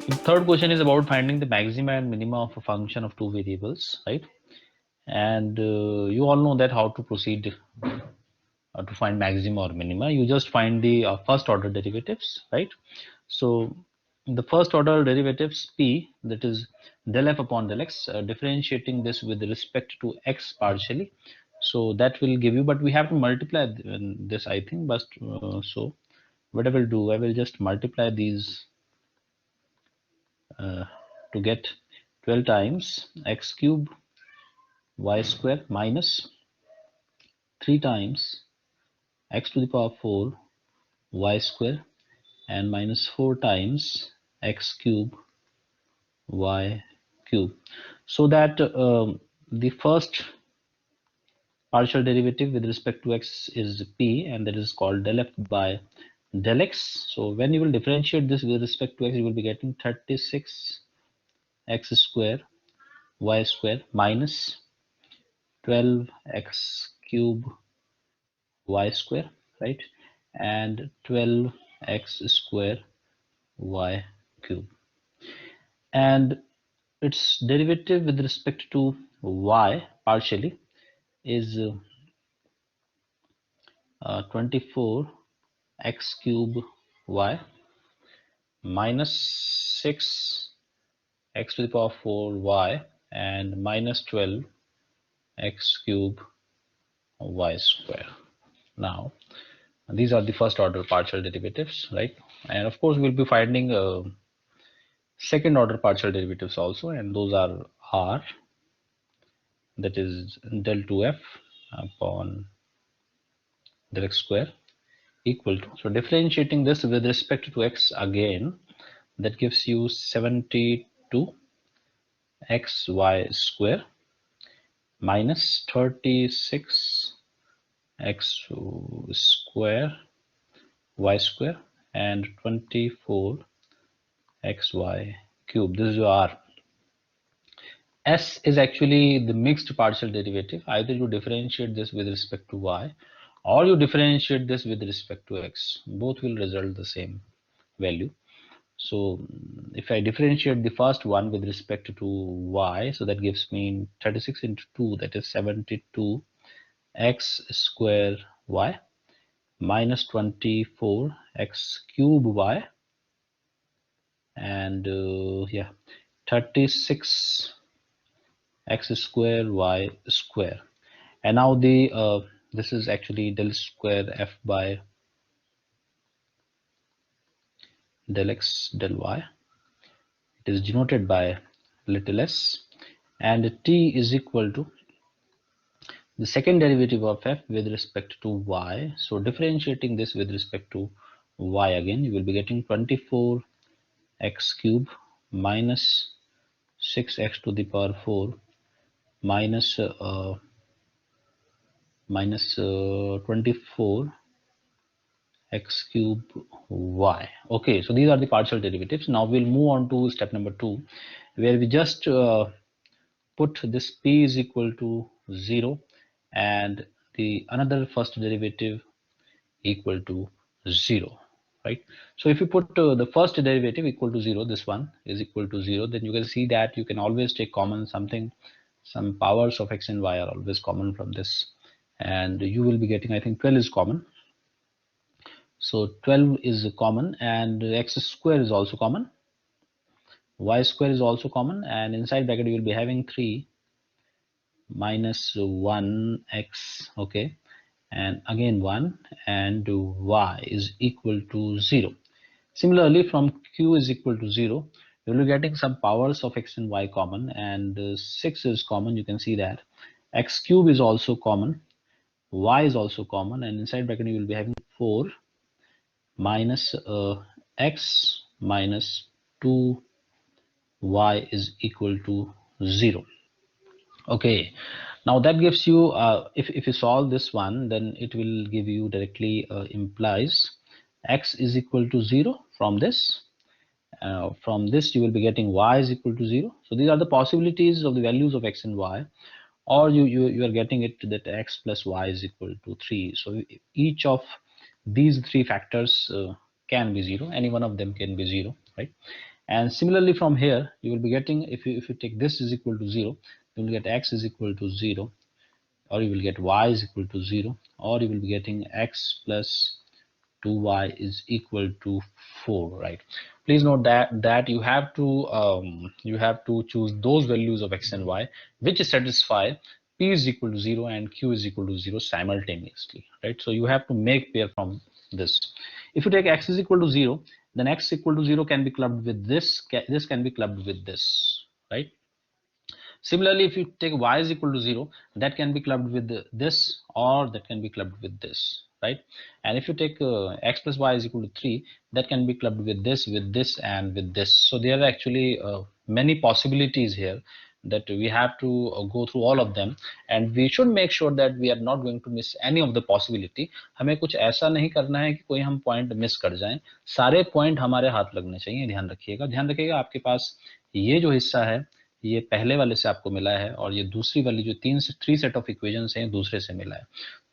The third question is about finding the maxima and minima of a function of two variables, right? And you all know that how to proceed to find maxima or minima. You just find the first order derivatives, right? So the first order derivatives p, that is del f upon del x, differentiating this with respect to x partially. So that will give you, but we have to multiply this, I think. But so what I will do, I will just multiply these uh, to get 12 times x cube y square minus 3 times x to the power 4 y square and minus 4 times x cube y cube, so that the first partial derivative with respect to x is p, and that is called del f by del x. So when you will differentiate this with respect to x, you will be getting 36 x square y square minus 12 x cube y square, right, and 12 x square y cube, and its derivative with respect to y partially is 24 x cube y minus 6 x to the power 4 y and minus 12 x cube y square. Now these are the first order partial derivatives, right? And of course we'll be finding second order partial derivatives also, and those are r, that is del 2f upon del x square equal to, so differentiating this with respect to x again, that gives you 72 xy square minus 36 x square y square and 24 xy cube. This is your r. S is actually the mixed partial derivative. Either you differentiate this with respect to y or you differentiate this with respect to x. Both will result the same value. So if I differentiate the first one with respect to y, so that gives me 36 into 2, that is 72 x square y minus 24 x cube y and yeah, 36 x square y square. And now the this is actually del square f by del x del y. It is denoted by little s, and t is equal to the second derivative of f with respect to y. So differentiating this with respect to y again, you will be getting 24 x cube minus 6x to the power 4 minus 24 x cube y. Okay, so these are the partial derivatives. Now we'll move on to step number 2, where we just put this p is equal to 0 and the another first derivative equal to 0, right? So if you put the first derivative equal to 0, this one is equal to 0, then you can see that you can always take common something. Some powers of x and y are always common from this, and you will be getting, I think 12 is common. So 12 is common, and x square is also common, y square is also common, and inside bracket you will be having 3 minus 1x, okay, and again 1, and y is equal to 0. Similarly, from q is equal to 0, you will be getting some powers of x and y common, and 6 is common. You can see that x cube is also common, y is also common, and inside bracket you will be having 4 minus x minus 2y is equal to 0. Okay, now that gives you, if you solve this one, then it will give you directly implies x is equal to 0 from this. From this you will be getting y is equal to 0. So these are the possibilities of the values of x and y, or you are getting it that x plus y is equal to 3. So each of these three factors can be 0. Any one of them can be 0, right? And similarly from here you will be getting, if you take this is equal to 0, you will get x is equal to 0, or you will get y is equal to 0, or you will be getting x plus 2y is equal to 4, right? Please note that you have to choose those values of x and y which satisfy p is equal to 0 and q is equal to 0 simultaneously, right? So you have to make pair from this. If you take x is equal to 0, then x equal to 0 can be clubbed with this can be clubbed with this, right? Similarly, if you take y is equal to 0, that can be clubbed with this, or that can be clubbed with this, right? And if you take x plus y is equal to 3, that can be clubbed with this, and with this. So there are actually many possibilities here that we have to go through all of them, and we should make sure that we are not going to miss any of the possibility. हमें कुछ ऐसा नहीं करना है कि कोई हम point miss कर जाएं, सारे पॉइंट हमारे हाथ लगने चाहिए। ध्यान रखिएगा आपके पास ये जो हिस्सा है ये पहले वाले से आपको मिला है, और ये दूसरी वाली जो 3 सेट ऑफ इक्वेशंस हैं दूसरे से मिला है।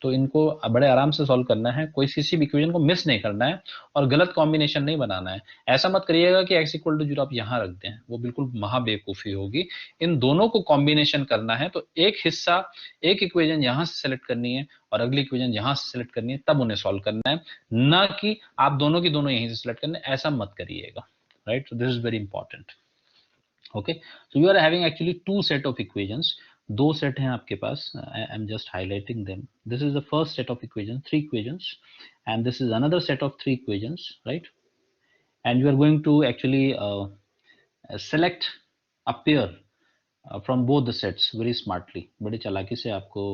तो इनको बड़े आराम से सॉल्व करना है, कोई किसी भी इक्वेशन को मिस नहीं करना है और गलत कॉम्बिनेशन नहीं बनाना है। ऐसा मत करिएगा कि x इक्वल टू 0 आप यहाँ रख दें, वो बिल्कुल महाबेवकूफ़ी होगी। इन दोनों को कॉम्बिनेशन करना है, तो एक हिस्सा एक इक्वेशन यहाँ से सेलेक्ट करनी है और अगली इक्वेशन यहाँ से सेलेक्ट करनी है, तब उन्हें सॉल्व करना है, ना कि आप दोनों की दोनों यहीं से सेलेक्ट करना है, ऐसा मत करिएगा, right? So this is very important. Okay, so you are having actually two set of equations, दो सेट हैं आपके पास, I am just highlighting them. This is the first set of equations, 3 equations, and this is another set of 3 equations, right? And you are going to actually select a pair from both the sets very smartly. बड़ी चालाकी से आपको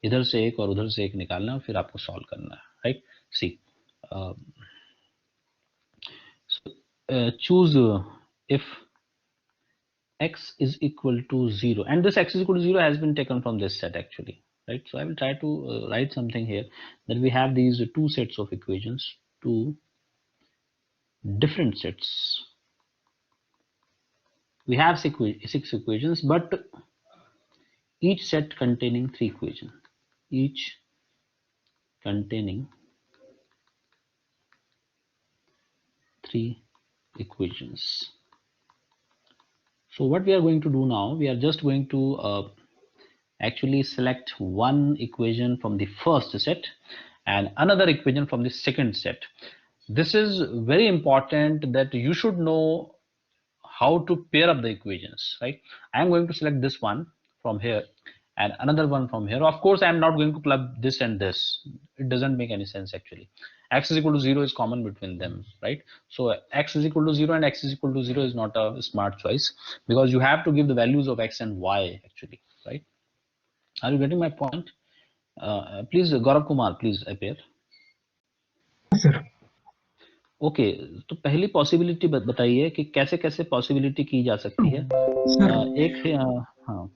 इधर से एक और उधर से एक निकालना है और फिर आपको सॉल्व करना है, right? See, choose if x is equal to 0, and this x is equal to 0 has been taken from this set actually, right? So I will try to write something here, that we have these two sets of equations, two different sets. We have 6 equations, but each set containing 3 equations, each containing 3 equations. So what we are going to do now, we are just going to actually select one equation from the first set and another equation from the second set. This is very important that you should know how to pair up the equations, right? I am going to select this one from here and another one from here. Of course, I am not going to club this and this. It doesn't make any sense actually. X is equal to 0 is common between them, right? So x is equal to 0 and x is equal to 0 is not a smart choice, because you have to give the values of x and y actually, right? Are you getting my point? Please, Gaurav Kumar, please appear. Yes, sir. Okay, तो पहली possibility बताइए कि कैसे कैसे possibility की जा सकती है। एक है, हाँ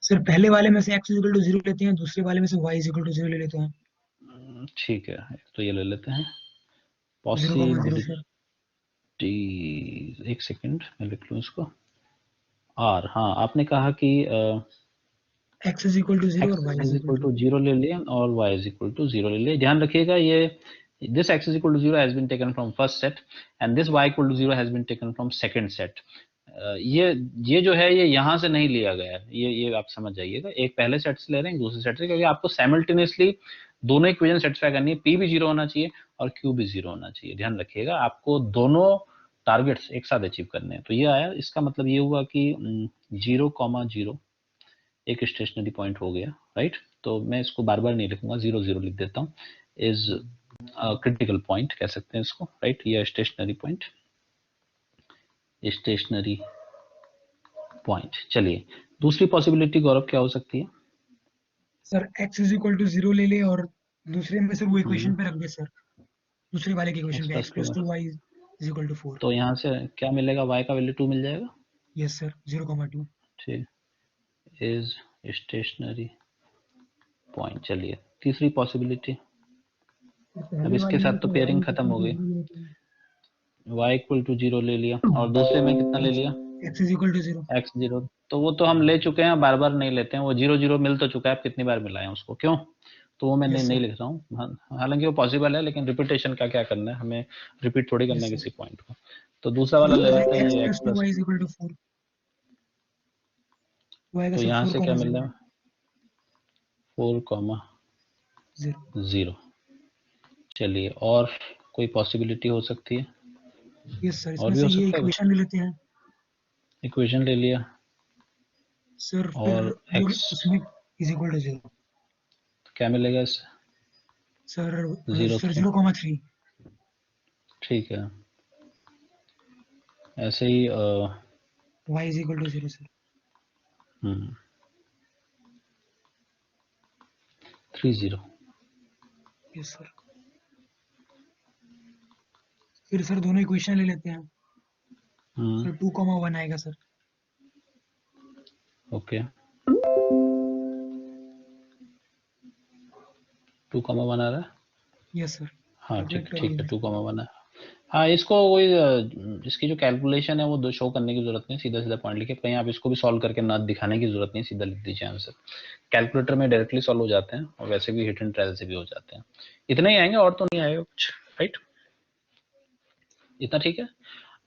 सर, पहले वाले में से x इक्वल टू 0 लेते हैं, दूसरे वाले में से y इक्वल टू 0 ले लेते हैं। ठीक है, तो ये ले लेते हैं 0,0 एक सेकंड मैं लिख लूँ इसको। और हाँ, आपने कहा कि x इज इक्वल टू 0 और y इज इक्वल टू 0 ले लिया और y इज इक्वल टू 0 ले लिया। ध्यान रखिएगा, ये this x is equal to 0 has been taken from first set and this y equal to 0 has been taken from second set. ये जो है ये यहाँ से नहीं लिया गया है, ये आप समझ जाइएगा। एक पहले सेट से ले रहे हैं, दूसरे सेट से, क्योंकि आपको साइमल्टेनियसली दोनों इक्वेशन सेटिस्फाई करनी है। p भी 0 होना चाहिए और q भी 0 होना चाहिए। ध्यान रखिएगा, आपको दोनों टारगेट्स एक साथ अचीव करने हैं। तो ये आया, इसका मतलब ये हुआ कि 0,0 एक स्टेशनरी पॉइंट हो गया, राइट? तो मैं इसको बार बार नहीं लिखूंगा, 0 0 लिख देता हूँ। इज क्रिटिकल पॉइंट कह सकते हैं इसको, राइट? ये स्टेशनरी पॉइंट, स्टेशनरी पॉइंट। चलिए, दूसरी पॉसिबिलिटी गौरव क्या हो सकती है? Sir, x is equal to 0 ले ले और दूसरे में से वो इक्वेशन पे रख दे सर, दूसरे वाले की इक्वेशन पे x plus 2y is equal to 4। तो यहाँ से क्या मिलेगा? y का वैल्यू 2 मिल जाएगा। Yes sir, 0,2। ठीक, इज स्टेशनरी पॉइंट। चलिए, तीसरी पॉसिबिलिटी, अब इसके साथ तो पेयरिंग खत्म हो गई। y इक्वल टू 0 ले लिया और दूसरे में कितना ले लिया? x is equal to 0। x 0, तो वो तो हम ले चुके हैं, बार बार नहीं लेते हैं। वो 0 0 मिल तो चुका है, आप कितनी बार मिलाएं उसको, क्यों? तो वो मैं नहीं लिख रहा हूँ, हालांकि वो पॉसिबल है, लेकिन रिपीटेशन का क्या करना है, हमें रिपीट थोड़ी करना है किसी पॉइंट को। तो दूसरा वाला ले लेते हैं x ये plus x plus 2y is equal to 4. वो आएगा तो सर यहाँ 4, से क्या मिल 0. रहा है 4, 0। चलिए और कोई पॉसिबिलिटी हो सकती है? यस सर, और इसमें भी से हो ये सकता है कुछ? इक्वेशन ले लेते हैं इक्वेशन ले लिया सर, फिर और वो x उसमें इज इक्वल टू 0. क्या मिलेगा इससे? सर 0, 0,3. ठीक है। ऐसे ही y is equal to 0 sir. 30। Yes sir. फिर सर दोनों इक्वेशन ले लेते हैं. सर 2,1 आएगा सर. ओके 2,1 आ रहा है। Yes sir. हाँ कैलकुलेट ठीक करिए ठीक है भाई. 2,1 है। हाँ इसको वही इसकी जो कैलकुलेशन है वो दो शो करने की जरूरत नहीं, सीधा सीधा पॉइंट लिखे, कहीं आप इसको भी सॉल्व करके ना दिखाने की जरूरत नहीं, सीधा लिख दीजिए आंसर। कैलकुलेटर में डायरेक्टली सॉल्व हो जाते हैं और वैसे भी हिट एंड ट्रायल से भी हो जाते हैं। इतना ही आएंगे और तो नहीं आएगा कुछ, राइट? इतना ठीक है।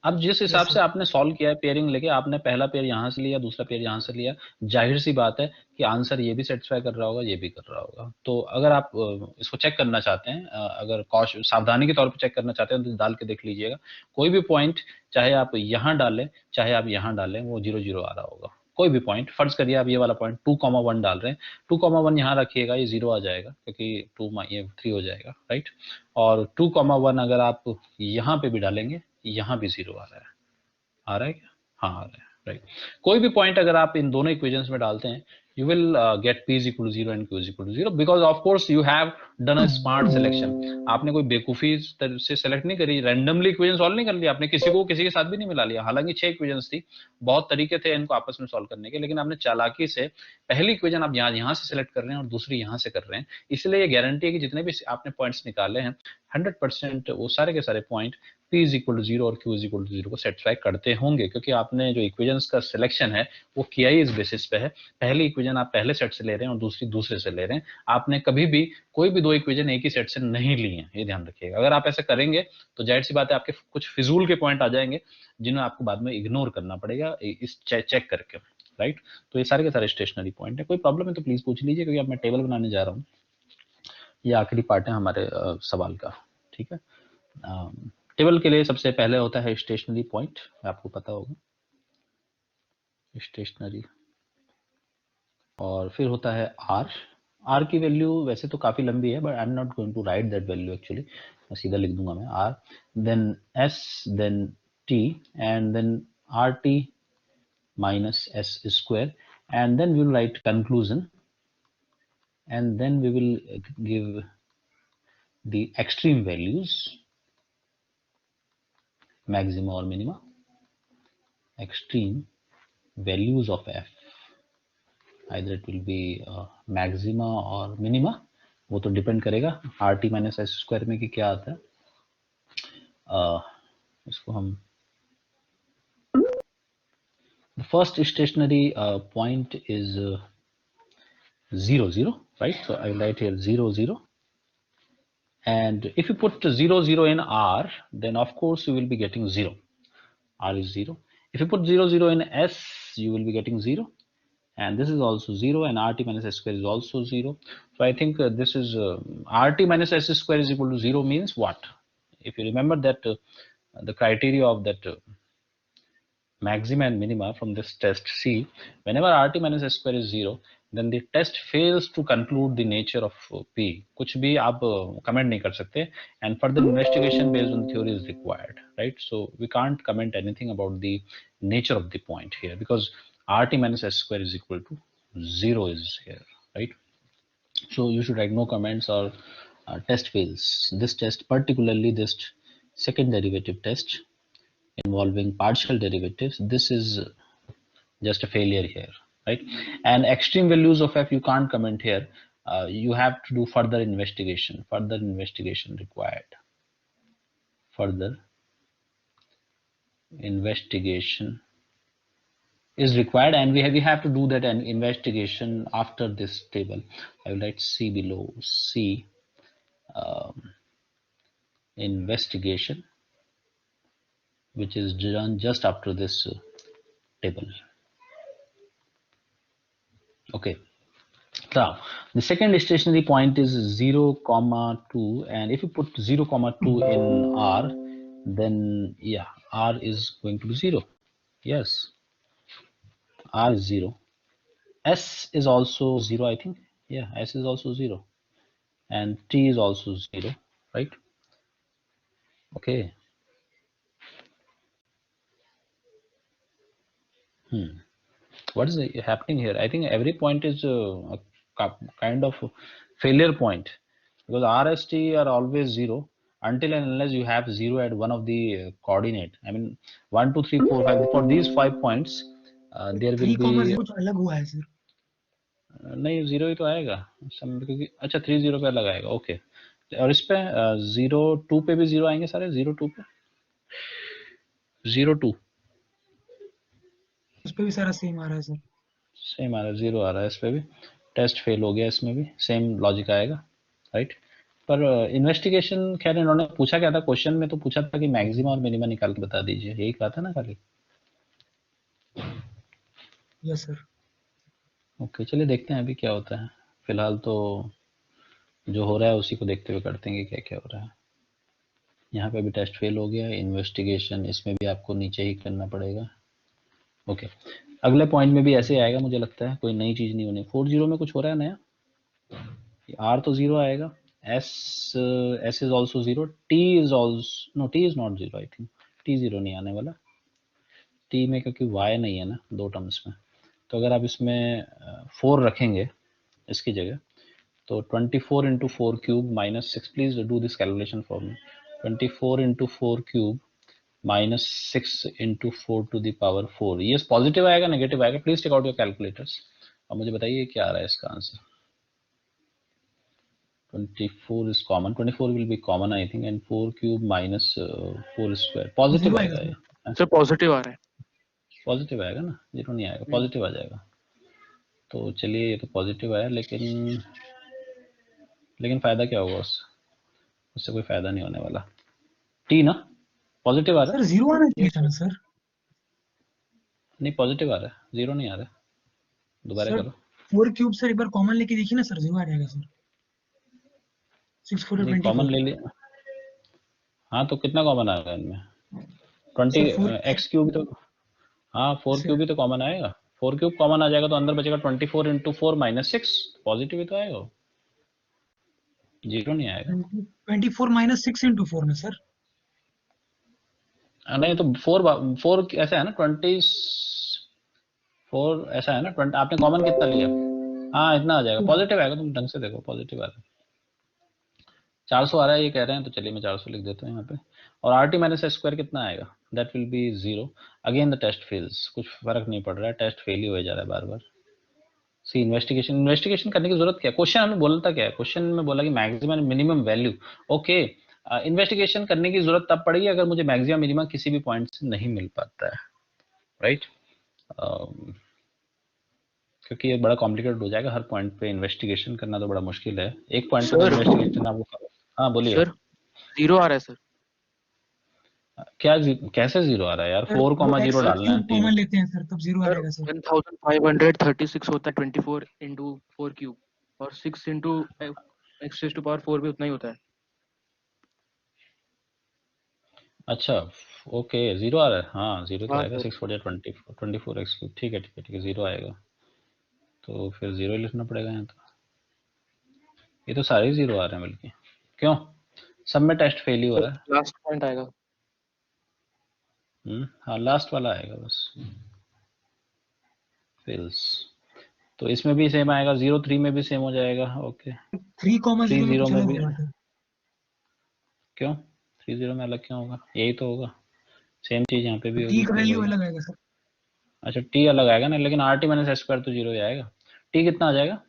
अब जिस हिसाब यस से सर. आपने सॉल्व किया है पेयरिंग लेके, आपने पहला पेयर यहाँ से लिया, दूसरा पेयर यहाँ से लिया, जाहिर सी बात है कि आंसर ये भी सेटिस्फाई कर रहा होगा, ये भी कर रहा होगा। तो अगर आप इसको चेक करना चाहते हैं, अगर सावधानी के तौर पर चेक करना चाहते हैं तो डाल के देख लीजिएगा, कोई भी पॉइंट चाहे आप यहाँ डालें चाहे आप यहाँ डालें वो 0 0 आ रहा होगा। कोई भी पॉइंट, फर्ज करिए आप ये वाला पॉइंट 2,1 डाल रहे हैं, 2,1 यहाँ रखिएगा, ये 0 आ जाएगा क्योंकि 2 ये 3 हो जाएगा, राइट? और 2,1 अगर आप यहाँ पे भी डालेंगे, यहाँ भी 0 आ रहा है। आ रहा है क्या? हाँ आ रहा है, राइट। कोई भी पॉइंट अगर आप इन दोनों इक्वेशंस में डालते हैं, you will get p is equal to 0 and q is equal to 0 because of course you have done a smart selection। आपने कोई बेवकूफी से सेलेक्ट नहीं करी, रैंडमली इक्वेशन सॉल्व नहीं कर लिया आपने, किसी को किसी के साथ भी नहीं मिला लिया। हालांकि 6 इक्वेशंस थी, बहुत तरीके थे इनको आपस में सॉल्व करने के, लेकिन आपने चालाकी से पहली इक्वेशन आप यहाँ से सेलेक्ट कर रहे हैं और दूसरी यहाँ से कर रहे हैं, इसलिए ये गारंटी है कि जितने भी आपने पॉइंट्स निकाले हैं 100% वो सारे के सारे point p is equal to 0 और q is equal to 0 को सेटिस्फाई करते होंगे, क्योंकि आपने जो इक्वेशंस का सिलेक्शन है वो किया ही इस बेसिस पे है। पहली इक्वेशन आप पहले सेट से ले रहे हैं और दूसरी दूसरे से ले रहे हैं। आपने कभी भी कोई भी दो इक्वेशन एक ही सेट से नहीं ली है, ये ध्यान रखिएगा। अगर आप ऐसा करेंगे तो जाहिर सी बात है आपके कुछ फिजूल के पॉइंट आ जाएंगे जिन्हें आपको बाद में इग्नोर करना पड़ेगा इस चेक करके, राइट? तो ये सारे के सारे स्टेशनरी पॉइंट है। कोई प्रॉब्लम है तो प्लीज पूछ लीजिए, क्योंकि अब मैं टेबल बनाने जा रहा हूँ, ये आखिरी पार्ट है हमारे सवाल का, ठीक है? टेबल के लिए सबसे पहले होता है स्टेशनरी पॉइंट, आपको पता होगा स्टेशनरी, और फिर होता है आर। आर की वैल्यू वैसे तो काफी लंबी है, but I am not going to write that value actually, मैं सीधा लिख दूंगा मैं r, then s, then t, and then r t minus s square, and then we will write conclusion, and then we will give the extreme values, maxima or minima, extreme values of f, either it will be maxima or minima, वो तो depend करेगा are t minus s square में कि क्या आता है। इसको हम the first stationary point is 0 0, right? So I will write here 0 0, and if you put 0 0 in r, then of course you will be getting 0, r is 0. If you put 0 0 in s, you will be getting 0, and this is also 0, and rt minus s square is also 0. So I think this is rt minus s square is equal to 0 means what? If you remember that the criteria of that maxima and minima from this test C, whenever rt minus s square is 0, then the test fails to conclude the nature of P. कुछ भी आप comment नहीं कर सकते, and further investigation based on theory is required, right? So we can't comment anything about the nature of the point here because rt minus s square is equal to 0 is here, right? So you should write no comments or test fails. This test, particularly this second derivative test involving partial derivatives, this is just a failure here, right? And extreme values of f you can't comment here. You have to do further investigation required, further investigation is required, and we have to do that an investigation after this table. I will write C below, C investigation which is done just after this table. Okay, now the second stationary point is 0, 2, and if you put 0, 2 in R, then yeah, R is going to be 0. Yes, R is 0. S is also 0, I think. Yeah, S is also 0, and T is also 0, right? Okay. What is happening here? I think every point is a kind of failure point, because RST are always 0 until and unless you have 0 at one of the coordinate. I mean 1, 2, 3, 4, 5. For these 5 points, there will 3,0 be कुछ अलग हुआ है sir. नहीं 0 ही तो आएगा क्योंकि अच्छा 3, 0 पे अलग आएगा. ओके, और इस पे 0, 2 पे भी 0 आएंगे सारे. 0, 2 पे 0, 2 उस पे भी सारा सेम आ रहा है सर. सेम आ रहा है. 0 आ रहा है इस पे भी. टेस्ट फेल हो गया, इसमें भी सेम लॉजिक आएगा, राइट? पर इन्वेस्टिगेशन खैर इन्होंने पूछा क्या था क्वेश्चन में, तो पूछा था कि मैक्सिमा और मिनिमा निकाल के बता दीजिए, यही कहा था ना खाली. Yes sir. ओके, चलिए देखते हैं अभी क्या होता है. फिलहाल तो जो हो रहा है उसी को देखते हुए करते हैं कि क्या क्या हो रहा है. यहाँ पे भी टेस्ट फेल हो गया. इन्वेस्टिगेशन इसमें भी आपको नीचे ही करना पड़ेगा. ओके, अगले पॉइंट में भी ऐसे आएगा मुझे लगता है, कोई नई चीज नहीं होनी. 4-0 में कुछ हो रहा है नया. R तो 0 आएगा. S is also 0. T is also no, T is not 0. I think T 0 नहीं आने वाला. T में क्योंकि Y नहीं है ना दो टर्म्स में, तो अगर आप इसमें 4 रखेंगे इसकी जगह, तो 24 into 4 cube minus 6. Please do this calculation for me. 24 into 4 cube minus 6 into 4 to the power 4. ये पॉजिटिव आएगा नेगेटिव आएगा? Please take out your calculators और मुझे बताइए क्या आ रहा है इसका answer. 24 is common. 24 will be common, I think, and 4 cube minus 4 square. Positive आएगा ये. सर पॉजिटिव आ रहा है. पॉजिटिव आएगा ना, 0 नहीं आएगा, पॉजिटिव आ जाएगा. तो चलिए ये तो पॉजिटिव आया, लेकिन फायदा क्या होगा उससे कोई फायदा नहीं होने वाला. टी ना पॉजिटिव आ रहा है. सर 0 आना चाहिए था ना सर. नहीं पॉजिटिव आ रहा है, 0 नहीं आ रहा है. दोबारा करो. 4 क्यूब सर एक बार कॉमन लेके देखिए ना सर. 0 आ जाएगा सर. 6 4 24 कॉमन ले लिया. हाँ तो कितना कॉमन आएगा इनमें? 20 एक्स क्यूब तो, हाँ 4 क्यूब भी तो कॉमन आएगा. 4 क्यूब कॉमन आ जाएगा तो अंदर बचेगा 24 into 4 minus 6. पॉजिटिव ही तो आएगा, 0 नहीं आएगा. 24 minus 6 into 4 ना सर. नहीं तो 4 ऐसा है ना, 24 ऐसा है ना. 20 आपने कॉमन कितना लिया? हाँ इतना आ जाएगा. पॉजिटिव आएगा, तुम ढंग से देखो, पॉजिटिव आ रहा है. 400 आ रहा है ये कह रहे हैं, तो चलिए मैं 400 लिख देता हूँ यहाँ पे. और RT माइनस एस स्क्वायर कितना आएगा? That will be 0. Again the test fails. कुछ फर्क नहीं पड़ रहा है, टेस्ट फेल ही हो जा रहा है बार बार. सी इन्वेस्टिगेशन करने की जरूरत क्या है? क्वेश्चन हमें बोलता क्या है? क्वेश्चन में बोला कि maximum minimum value. Okay, investigation करने की जरूरत तब पड़ेगी अगर मुझे मैक्सिमम मिनिमम किसी भी पॉइंट से नहीं मिल पाता है, राइट? क्योंकि ये बड़ा कॉम्प्लिकेटेड हो जाएगा. हर पॉइंट पे इन्वेस्टिगेशन करना तो बड़ा मुश्किल है. एक पॉइंट पे इन्वेस्टिगेशन आपको. हाँ बोलिए सर. 0 आ रहा है सर. क्या कैसे 0 आ रहा है यार? 4,0 डालना है. कॉमन लेते हैं सर तब 0 आ जाएगा सर. 1536 होता है 24 into 4 क्यूब, और 6 into x raised to power 4 भी उतना ही होता है. अच्छा ओके, 0 आ रहा है. हाँ 0 तो हाँ, आएगा. 6 4 24 x क्यूब. ठीक है 0 आएगा. तो फिर 0 लिखना पड़ेगा यहाँ. तो ये तो सारे 0 आ रहे हैं बल्कि. क्यों? सब में टेस्ट फेल ही हो रहा है. लास्ट पॉइंट आएगा. हाँ लास्ट वाला आएगा बस. फेल्स. तो इसमें भी सेम आएगा. 0 3 में भी सेम हो जाएगा. ओके 3, 0 में भी. भी. क्यों 3 0 में अलग क्यों होगा? यही तो होगा, सेम चीज यहाँ पे भी होगी. टी का वैल्यू अलग आएगा सर. अच्छा टी अलग आएगा ना, लेकिन RT माइनस एस स्क्वायर तो 0 ही आएगा. टी कितना आ जाएगा?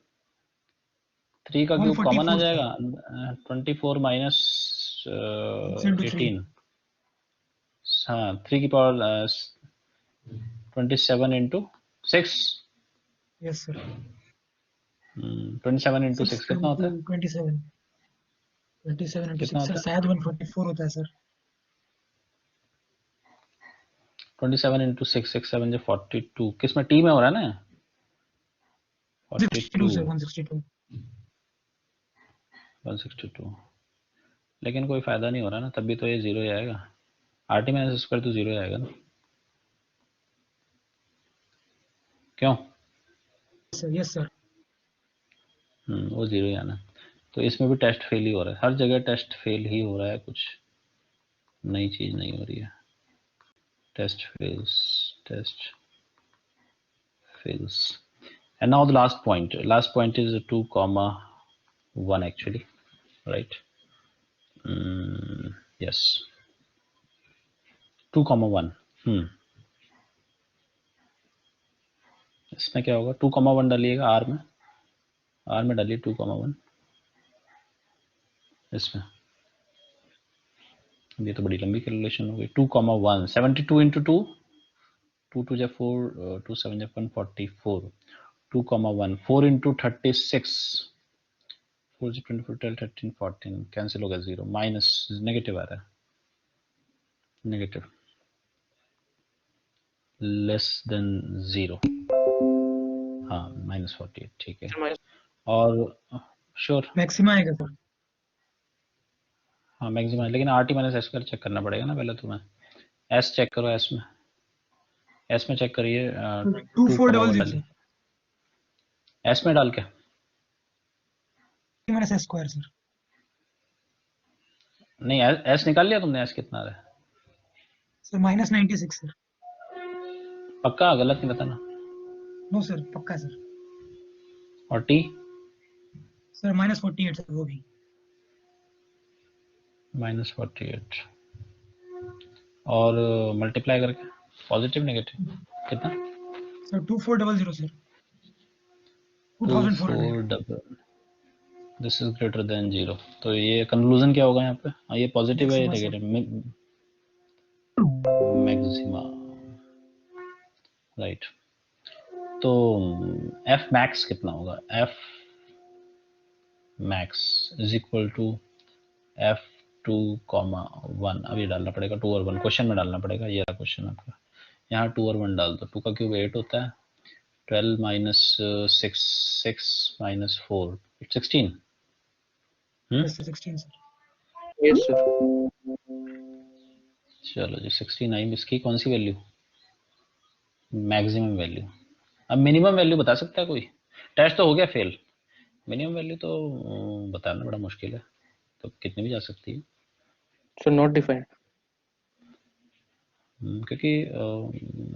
3 का क्यूब कॉमन आ जाएगा. 24 माइनस 18. हाँ 3 की power 27 into 6. Yes sir. 27 into 6 कितना होता है? 27 into कितना 6 सर होता है? शायद 144 होता है सर. 27 इंटू 6 6 7 जो 42 किस में टी में हो रहा है ना 62 सर 42 162 162 लेकिन कोई फायदा नहीं हो रहा ना तब भी तो ये जीरो ही आएगा RT माइनस स्क्वायर तो जीरो ही आएगा ना क्यों सर यस सर वो जीरो ही आना तो इसमें भी टेस्ट फेल ही हो रहा है हर जगह टेस्ट फेल ही हो रहा है कुछ नई चीज नहीं हो रही है test fails and now the last point is 2 comma 1 actually right yes 2 comma 1 इसमें क्या होगा 2 comma 1 डालिएगा R में डालिए 2 comma 1 इसमें ये तो बड़ी लंबी कैलकुलेशन हो गई 2 comma 1 72 into 2 2 2 जा 4 2 7 जा 144 2 comma 1 4 into 36 4 से 24 12 13 14 कैंसिल होगा 0 माइनस नेगेटिव आ रहा है नेगेटिव लेस देन 0 हाँ -48 ठीक है और श्योर मैक्सिमा आएगा सर हाँ मैक्सिमम लेकिन RT माइनस एस चेक करना पड़ेगा ना पहले तुम्हें एस चेक करो एस में चेक करिए 2400 सर एस में डाल के माइनस एस स्क्वायर सर नहीं एस निकाल लिया तुमने एस कितना आ रहा है सर -96 सर पक्का गलत नहीं बताना नो सर पक्का सर और टी सर -48 सर वो भी -48 और मल्टीप्लाई करके पॉजिटिव नेगेटिव कितना sir 2400 sir 2400 this is greater than 0 तो ये कंक्लूजन क्या होगा यहाँ पे ये पॉजिटिव है या नेगेटिव मैक्सिमा राइट तो एफ मैक्स कितना होगा f max is equal to F2, 1 अब ये डालना पड़ेगा 2 और 1 क्वेश्चन में डालना पड़ेगा ये रहा क्वेश्चन आपका यहाँ 2 और 1 डाल दो 2 का क्यूब 8 होता है 12 minus 6 6 minus 4 it's 16 yes sir 16 sir yes sir चलो जी 16 आई इसकी कौन सी वैल्यू मैक्सिमम वैल्यू अब मिनिमम वैल्यू बता सकता है कोई टेस्ट तो हो गया फेल मिनिमम वैल्यू तो बताना बड़ा मुश्किल है तो कितनी भी जा सकती है so not defined क्योंकि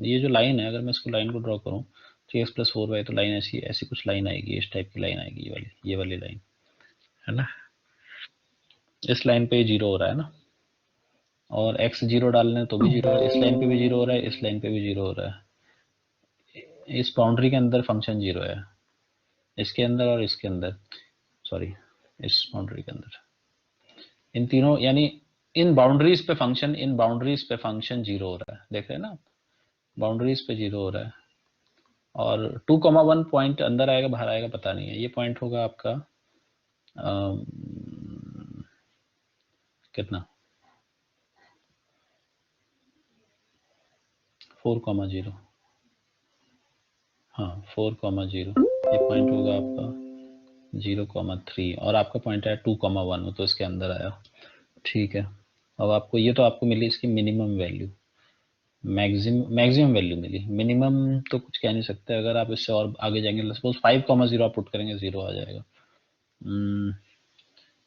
ये जो लाइन है अगर मैं इसको लाइन को ड्रॉ करूं 3x + 4y तो लाइन ऐसी कुछ लाइन आएगी इस टाइप की लाइन आएगी ये वाली लाइन है ना इस लाइन पे 0 हो रहा है ना और x 0 डालने तो भी 0 है इस लाइन पे भी 0 हो रहा है इस लाइन पे भी 0 हो रहा है इस बाउंड्री के अंदर फंक्शन 0 है इसके अंदर और इसके अंदर सॉरी इस बाउंड्री के अंदर इन तीनों यानी इन बाउंड्रीज पे फंक्शन 0 हो रहा है देख रहे हैं ना बाउंड्रीज पे 0 हो रहा है और 2,1 पॉइंट अंदर आएगा बाहर आएगा पता नहीं है ये पॉइंट होगा आपका कितना 4,0 हाँ 4,0 ये पॉइंट होगा आपका 0,3 और आपका पॉइंट है 2,1 तो इसके अंदर आया ठीक है अब आपको ये तो आपको मिली इसकी मिनिमम वैल्यू मैक्सिमम वैल्यू मिली मिनिमम तो कुछ कह नहीं सकते अगर आप इससे और आगे जाएंगे सपोज 5,0 आप पुट करेंगे 0 आ जाएगा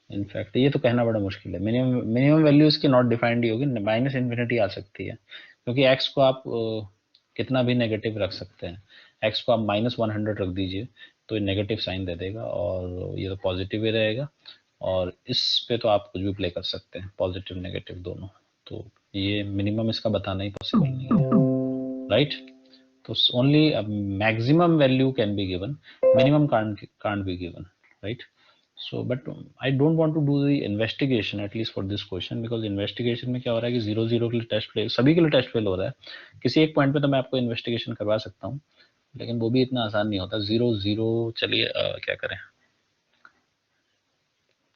इनफैक्ट ये तो कहना बड़ा मुश्किल है मिनिमम वैल्यू इसकी नॉट डिफाइंड ही होगी -∞ आ सकती है क्योंकि x को आप कितना भी नेगेटिव रख सकते हैं x को आप -100 रख दीजिए तो ये नेगेटिव साइन दे देगा और ये तो पॉजिटिव ही रहेगा और इस पे तो आप कुछ भी प्ले कर सकते हैं पॉजिटिव नेगेटिव दोनों तो ये मिनिमम इसका बताना ही पॉसिबल नहीं है राइट तो only maximum value can be given minimum can't be given right so but I don't want to do the investigation at least for this question because investigation में क्या हो रहा है कि 0 के लिए टेस्ट फेल सभी के लिए टेस्ट फेल हो रहा है किसी एक पॉइंट पे तो मैं आपको इन्वेस्टिगेशन करवा सकता हूँ लेकिन वो भी इतना आसान नहीं होता 0 चलिए क्या करें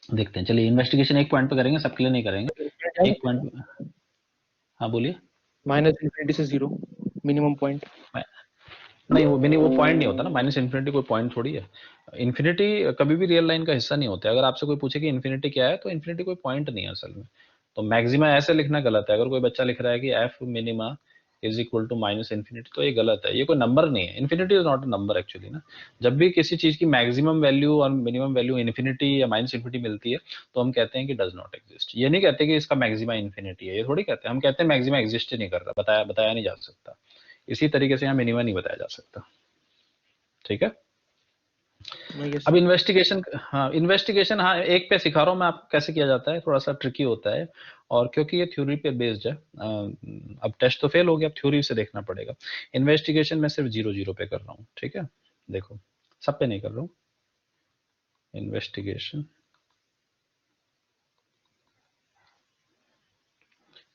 देखते हैं चलिए इन्वेस्टिगेशन एक पॉइंट पे करेंगे सबके लिए नहीं करेंगे एक पॉइंट हाँ बोलिए माइनस इन्फिनिटी से 0 मिनिमम पॉइंट। नहीं, वो पॉइंट नहीं होता ना, माइनस इन्फिनिटी कोई पॉइंट थोड़ी है। इन्फिनिटी कभी भी रियल लाइन का हिस्सा नहीं होता है। अगर आपसे कोई पूछे कि इन्फिनिटी क्या है, तो इन्फिनिटी कोई पॉइंट नहीं है असल में। तो मैक्सिमा ऐसे लिखना गलत है। अगर कोई बच्चा लिख रहा है कि f minima is equal to minus infinity, तो ये गलत है। ये कोई नंबर नहीं है। Infinity is not a number actually ना। जब भी किसी चीज की मैक्सिमम वैल्यू और मिनिमम वैल्यू इन्फिनिटी या माइनस इन्फिनिटी मिलती है, तो हम कहते हैं कि डज नॉट एग्जिस्ट। ये नहीं कहते कि इसका मैक्सिमा इन्फिनिटी है, ये थोड़ी कहते हैं। हम कहते हैं मैक्सिमा एग्जिस्ट ही नहीं कर रहा, बताया नहीं जा सकता। इसी तरीके से यहाँ मिनिमा नहीं बताया जा सकता। ठीक है। अब इन्वेस्टिगेशन, इन्वेस्टिगेशन एक पे सिखा रहा हूँ मैं आपको कैसे किया जाता है। थोड़ा सा ट्रिकी होता है, और क्योंकि ये थ्योरी पे बेस्ड है, अब टेस्ट तो फेल हो गया, अब थ्योरी से देखना पड़ेगा। इन्वेस्टिगेशन में सिर्फ 0 पे कर रहा हूँ, ठीक है। देखो, सब पे नहीं कर रहा हूँ। इन्वेस्टिगेशन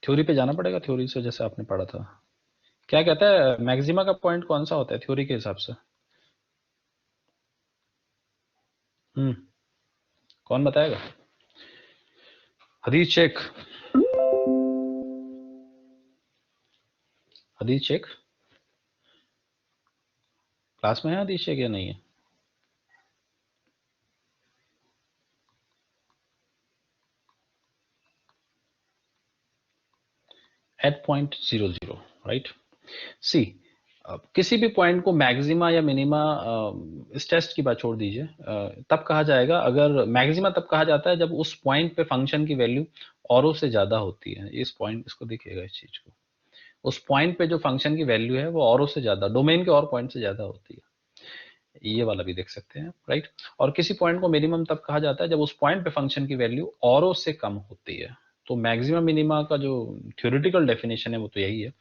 थ्योरी पे जाना पड़ेगा। थ्योरी से जैसे आपने पढ़ा था, क्या कहता है मैक्सिमा का पॉइंट कौन सा होता है थ्योरी के हिसाब से? कौन बताएगा? हदीस शेख, हदीस शेख क्लास में है? हदीस शेख या नहीं है? Eight point 0 right. सी, किसी भी पॉइंट को मैक्सिमा या मिनिमा, इस टेस्ट की बात छोड़ दीजिए, तब कहा जाएगा, अगर मैक्सिमा तब कहा जाता है जब उस पॉइंट पे फंक्शन की वैल्यू औरों से ज्यादा होती है। इस पॉइंट, इसको देखिएगा, इस चीज को, उस पॉइंट पे जो फंक्शन की वैल्यू है वो औरों से ज्यादा, डोमेन के और पॉइंट से ज्यादा होती है। ये वाला भी देख सकते हैं, राइट। और किसी पॉइंट को मिनिमम तब कहा जाता है जब उस पॉइंट पे फंक्शन की वैल्यू औरों से कम होती है। तो मैक्सिमम मिनिमा का जो थ्योरेटिकल डेफिनेशन है वो तो यही है,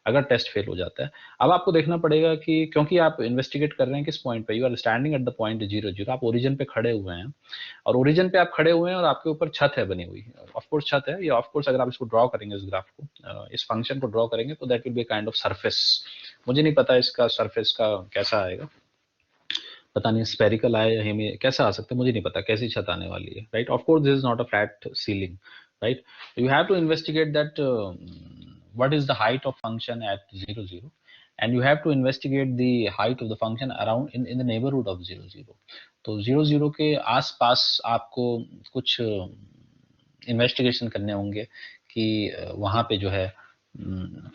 अगर टेस्ट फेल हो जाता है। अब आपको देखना पड़ेगा कि क्योंकि आप इन्वेस्टिगेट कर रहे हैं किस पॉइंट पे, you are standing at the point 0 आप ओरिजिन पे खड़े हुए हैं, और ओरिजिन पे आप खड़े हुए हैं और आपके ऊपर छत है बनी हुई, ऑफ कोर्स छत है ये, ऑफ कोर्स अगर आप इसको ड्रॉ करेंगे, इस ग्राफ को, इस फंक्शन को ड्रॉ करेंगे, तो that will be kind of surface. मुझे नहीं पता इसका सरफेस का कैसा आएगा, पता नहीं स्पेरिकल आए या हमें कैसा आ सकता है, मुझे नहीं पता कैसी छत आने वाली है, right. Of course this is not a flat ceiling, right. You have to investigate that what is the height of function at 0 and you have to investigate the height of the function around in the neighborhood of 0 तो 0 के आसपास आपको कुछ investigation करने होंगे कि वहां पे जो है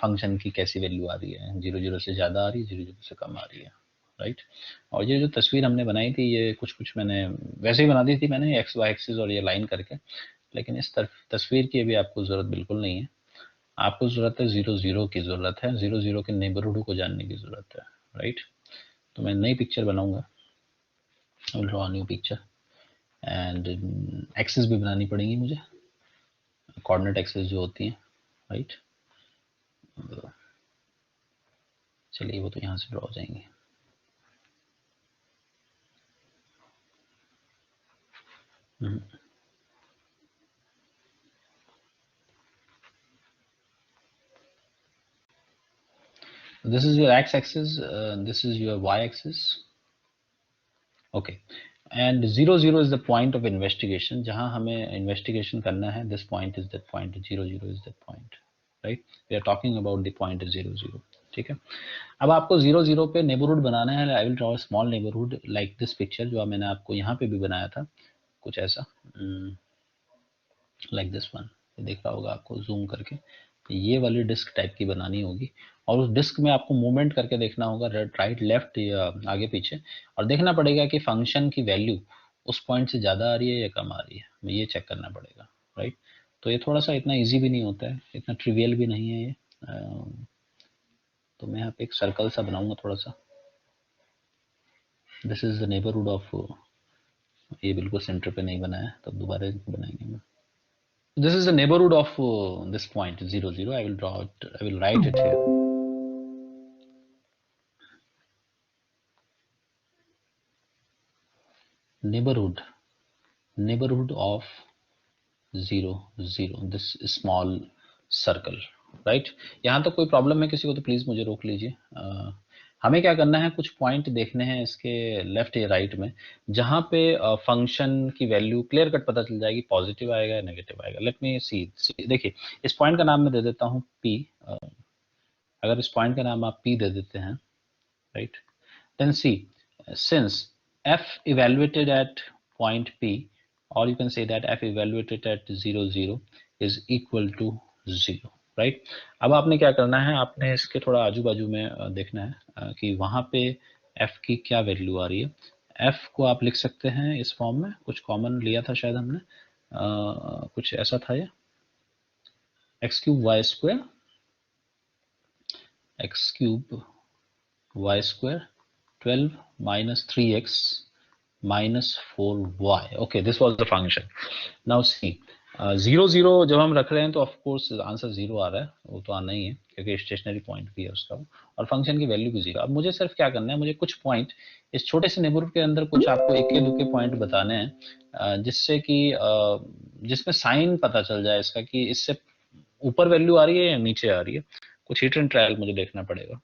फंक्शन की कैसी वैल्यू आ रही है, 0 से ज्यादा आ रही है, 0 से कम आ रही है, राइट। और ये जो तस्वीर हमने बनाई थी, ये कुछ मैंने वैसे ही बना दी थी मैंने, एक्स वाई एक्सिस और ये लाइन करके, लेकिन इस तस्वीर की अभी आपको जरूरत बिल्कुल नहीं है। आपको जरूरत है 0 की जरूरत है, 0 के नेबरहुड को जानने की जरूरत है, राइट। तो मैं नई पिक्चर बनाऊंगा, I will draw new picture, and axis भी बनानी पड़ेगी मुझे, कोऑर्डिनेट एक्सिस जो होती है, राइट। चलिए वो तो यहाँ से ड्रॉ हो जाएंगे। This is your x-axis, this is your y-axis, okay, and 0 is the point of investigation, जहां हमें investigation करना है। This point is that point, 0 is that point, right? We are talking about the point 0 ठीक है। अब आपको 0 पे neighbourhood बनाना है। I will draw a small neighbourhood like this picture, जो मैंने आपको यहाँ पे भी बनाया था, कुछ ऐसा, लाइक दिस वन, देख रहा होगा आपको जूम करके। ये वाली डिस्क टाइप की बनानी होगी, और उस डिस्क में आपको मूवमेंट करके देखना होगा, राइट लेफ्ट या आगे पीछे, और देखना पड़ेगा कि फंक्शन की वैल्यू उस पॉइंट से ज़्यादा आ रही है या कम आ रही है, ये चेक करना पड़ेगा, राइट। तो ये थोड़ा सा इतना ईजी भी नहीं होता है, इतना ट्रिवियल भी नहीं है ये। तो मैं यहाँ पे एक सर्कल सा बनाऊंगा थोड़ा सा। This is the neighbourhood of, ये बिल्कुल सेंटर पे नहीं बनाया, तो दोबारा बनाएंगे हम। This is the neighborhood of this point 0 I will draw it, I will write it here. Neighborhood of 0 this small circle, right? यहाँ तक कोई प्रॉब्लम है किसी को तो प्लीज मुझे रोक लीजिए। हमें क्या करना है, कुछ पॉइंट देखने हैं इसके लेफ्ट या राइट में, जहां पे फंक्शन की वैल्यू क्लियर कट पता चल जाएगी, पॉजिटिव आएगा या नेगेटिव आएगा। लेट मी सी, देखिए इस पॉइंट का नाम मैं दे देता हूँ P, अगर इस पॉइंट का नाम आप P दे देते हैं, right, then see, since f evaluated at point P, or you can say that f evaluated at 0 0 is equal to 0, right? अब आपने क्या करना है, आपने इसके थोड़ा आजू बाजू में देखना है कि वहां पे f की क्या वैल्यू आ रही है। f को आप लिख सकते हैं इस फॉर्म में, कुछ कॉमन लिया था शायद हमने, कुछ ऐसा था ये, x cube y square, x cube y square 12 minus 3x minus 4y. Okay, this was the function. Now see, 0 0 जब हम रख रहे हैं तो ऑफ कोर्स आंसर 0 आ रहा है, वो तो आना ही है क्योंकि स्टेशनरी पॉइंट भी है उसका, और फंक्शन की वैल्यू भी 0। अब मुझे सिर्फ क्या करना है, मुझे कुछ पॉइंट इस छोटे से नेबरहुड के अंदर कुछ आपको इक्के दुक्के पॉइंट बताने हैं, जिससे कि जिसमें साइन पता चल जाए इसका कि इससे ऊपर वैल्यू आ रही है या नीचे आ रही है। कुछ हिट एंड ट्रायल मुझे देखना पड़ेगा,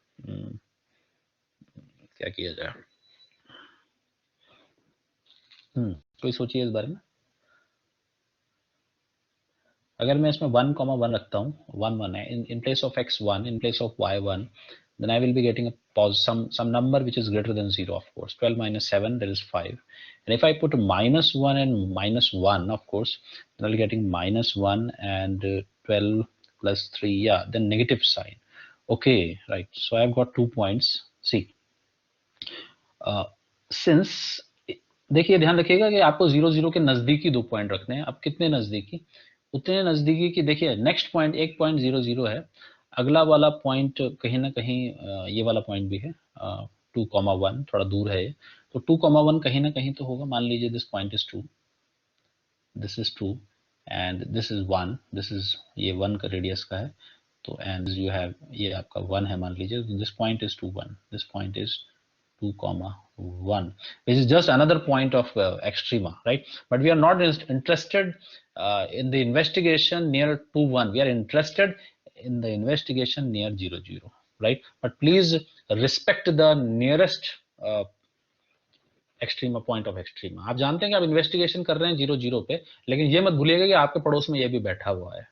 क्या किया जाए। कोई सोचिए इस बारे में। अगर मैं इसमें 1, 1 रखता हूँ, 1 1 है, in place of x1, in place of y1, then I will be getting a some number which is greater than 0, of course. 12 minus 7, that is 5. And if I put minus 1 and minus 1, of course, then I'll be getting minus 1 and 12 plus 3, yeah, then negative sign. Okay, right. So I've got 2 points. See, since, देखिए ध्यान रखिएगा कि आपको 0 0 के नजदीकी 2 point रखने हैं। अब कितने नजदीकी, उतने नजदीकी कि देखिए नेक्स्ट पॉइंट 1.00 है, अगला वाला पॉइंट कहीं ना कहीं ये वाला पॉइंट भी है 2,1, थोड़ा दूर है ये, तो 2,1 कहीं ना कहीं तो होगा। मान लीजिए this point is 2, this is 2 and this is 1, this is ये 1 का रेडियस का है, तो एंड यू हैव ये आपका 1 है मान लीजिए, this point is 2 1, this point is 2,1, which is just another point of extrema, right? But we are not interested in the investigation near 2 1. We are interested in the investigation near 0 0, right? But please respect the nearest extrema, point of extrema. आप जानते हैं कि आप investigation कर रहे हैं 0 0 पे, लेकिन ये मत भूलिएगा कि आपके पड़ोस में ये भी बैठा हुआ है,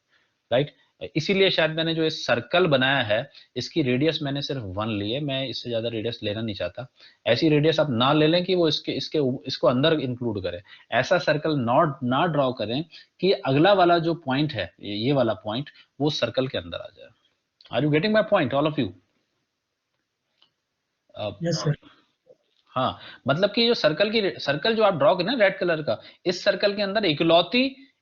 राइट? इसीलिए शायद मैंने जो इस सर्कल बनाया है, इसकी रेडियस मैंने सिर्फ 1 ली है, मैं इससे ज्यादा रेडियस लेना नहीं चाहता। ऐसी रेडियस आप ना ले लें कि वो इसको अंदर इंक्लूड करे। ऐसा सर्कल ना ड्रॉ करें कि अगला वाला जो पॉइंट है, ये वाला पॉइंट, वो सर्कल के अंदर आ जाए। Are you getting my point, all of you? Yes sir. हाँ, मतलब कि जो सर्कल जो आप ड्रॉ करें ना रेड कलर का, इस सर्कल के अंदर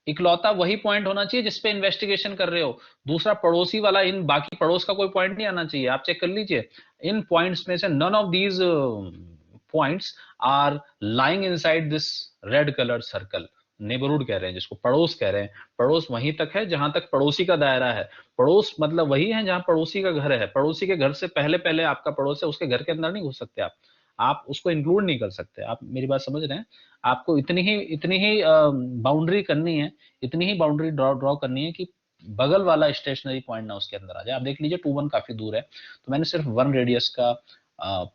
इकलौता वही पॉइंट होना चाहिए जिसपे इन्वेस्टिगेशन कर रहे हो। दूसरा पड़ोसी वाला, इन बाकी पड़ोस का कोई पॉइंट नहीं आना चाहिए। आप चेक कर लीजिए, इन पॉइंट्स में से none of these points are lying inside this red colour circle. Neighbourhood कह रहे हैं जिसको, पड़ोस कह रहे हैं। पड़ोस वहीं तक है जहां तक पड़ोसी का दायरा है। पड़ोस मतलब वही है जहां पड़ोसी का घर है। पड़ोसी के घर से पहले आपका पड़ोस है, उसके घर के अंदर नहीं घुस सकते आप उसको इंक्लूड नहीं कर सकते। आप मेरी बात समझ रहे हैं? आपको इतनी ही बाउंड्री करनी है, इतनी ही बाउंड्री ड्रॉ करनी है कि बगल वाला स्टेशनरी पॉइंट ना उसके अंदर आ जाए। आप देख लीजिए 2 1 काफी दूर है, तो मैंने सिर्फ 1 रेडियस का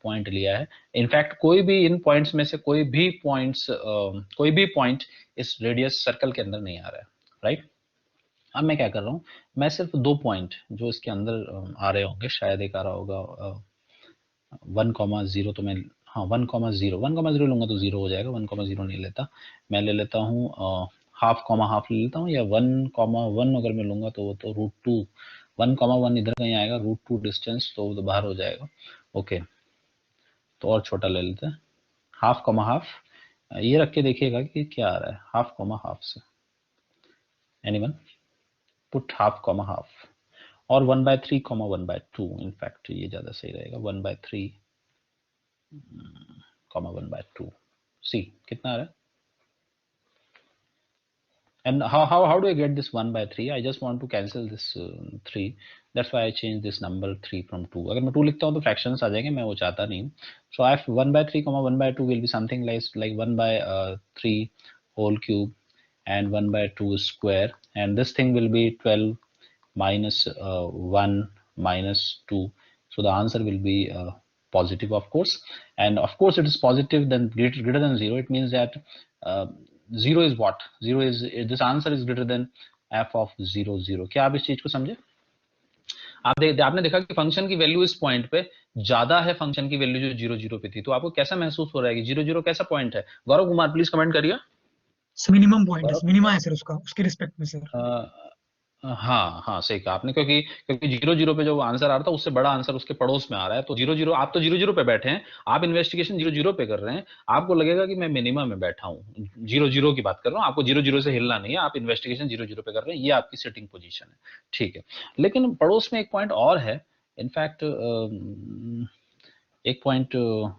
पॉइंट लिया है। इनफैक्ट कोई भी इन पॉइंट्स में से कोई भी पॉइंट इस रेडियस सर्कल के अंदर नहीं आ रहा है, राइट? अब मैं क्या कर रहा हूँ, मैं सिर्फ 2 पॉइंट जो इसके अंदर आ रहे होंगे, शायद एक आ रहा होगा 1,0, तो मैं, हाँ 1,0 लूंगा तो 0 हो जाएगा। 1,0 नहीं लेता, मैं ले लेता हूँ हाफ ले लेता हूँ, या 1,1 अगर मैं लूंगा तो वो तो √2, 1,1 इधर कहीं आएगा, √2 डिस्टेंस, तो वो तो बाहर हो जाएगा। ओके, तो और छोटा ले लेते हैं, हाफ, ये रख के देखिएगा कि क्या आ रहा है हाफ से। एनीवन पुट हाफ, और 1/3, 1/2, इनफैक्ट ये ज्यादा सही रहेगा, 1/3, 1/2। सी कितना आ रहा है? And how do I get this 1/3? I just want to cancel this 3. That's why I changed this number 3 from 2. अगर मैं 2 लिखता हूँ तो fractions आ जाएंगे, मैं वो चाहता नहीं हूँ। So I have 1/3, 1/2 will be something like 1/3 whole cube and 1/2 square, and this thing will be 12 minus 1 minus 2. So the answer will be positive, of course, and of course it is positive, then greater than 0. It means that 0 is what? 0 is, this answer is greater than f of 0 0. क्या आप इस चीज को समझे? आपने देखा कि function की वैल्यू इस पॉइंट पे ज्यादा है फंक्शन की वैल्यू जो 0 0 पे थी, तो आपको कैसा महसूस हो रहा है कि 0 0 कैसा पॉइंट है? गौरव कुमार प्लीज कमेंट करिए। मिनिमम पॉइंट है, गौरव, मिनिमा है सर उसका, उसके रिस्पेक्ट में सर। हाँ हाँ सही कहा आपने, क्योंकि 0 0 पे जो आंसर आ रहा था उससे बड़ा आंसर उसके पड़ोस में आ रहा है। तो 0 0, आप तो 0 0 पे बैठे हैं, आप इन्वेस्टिगेशन 0 0 पे कर रहे हैं, आपको लगेगा कि मैं मिनिमम में बैठा हूँ। 0 0 की बात कर रहा हूँ, आपको 0 0 से हिलना नहीं है, आप इन्वेस्टिगेशन 0 0 पे कर रहे हैं, ये आपकी सिटिंग पोजीशन है, ठीक है। लेकिन पड़ोस में एक पॉइंट और है, इनफैक्ट एक पॉइंट,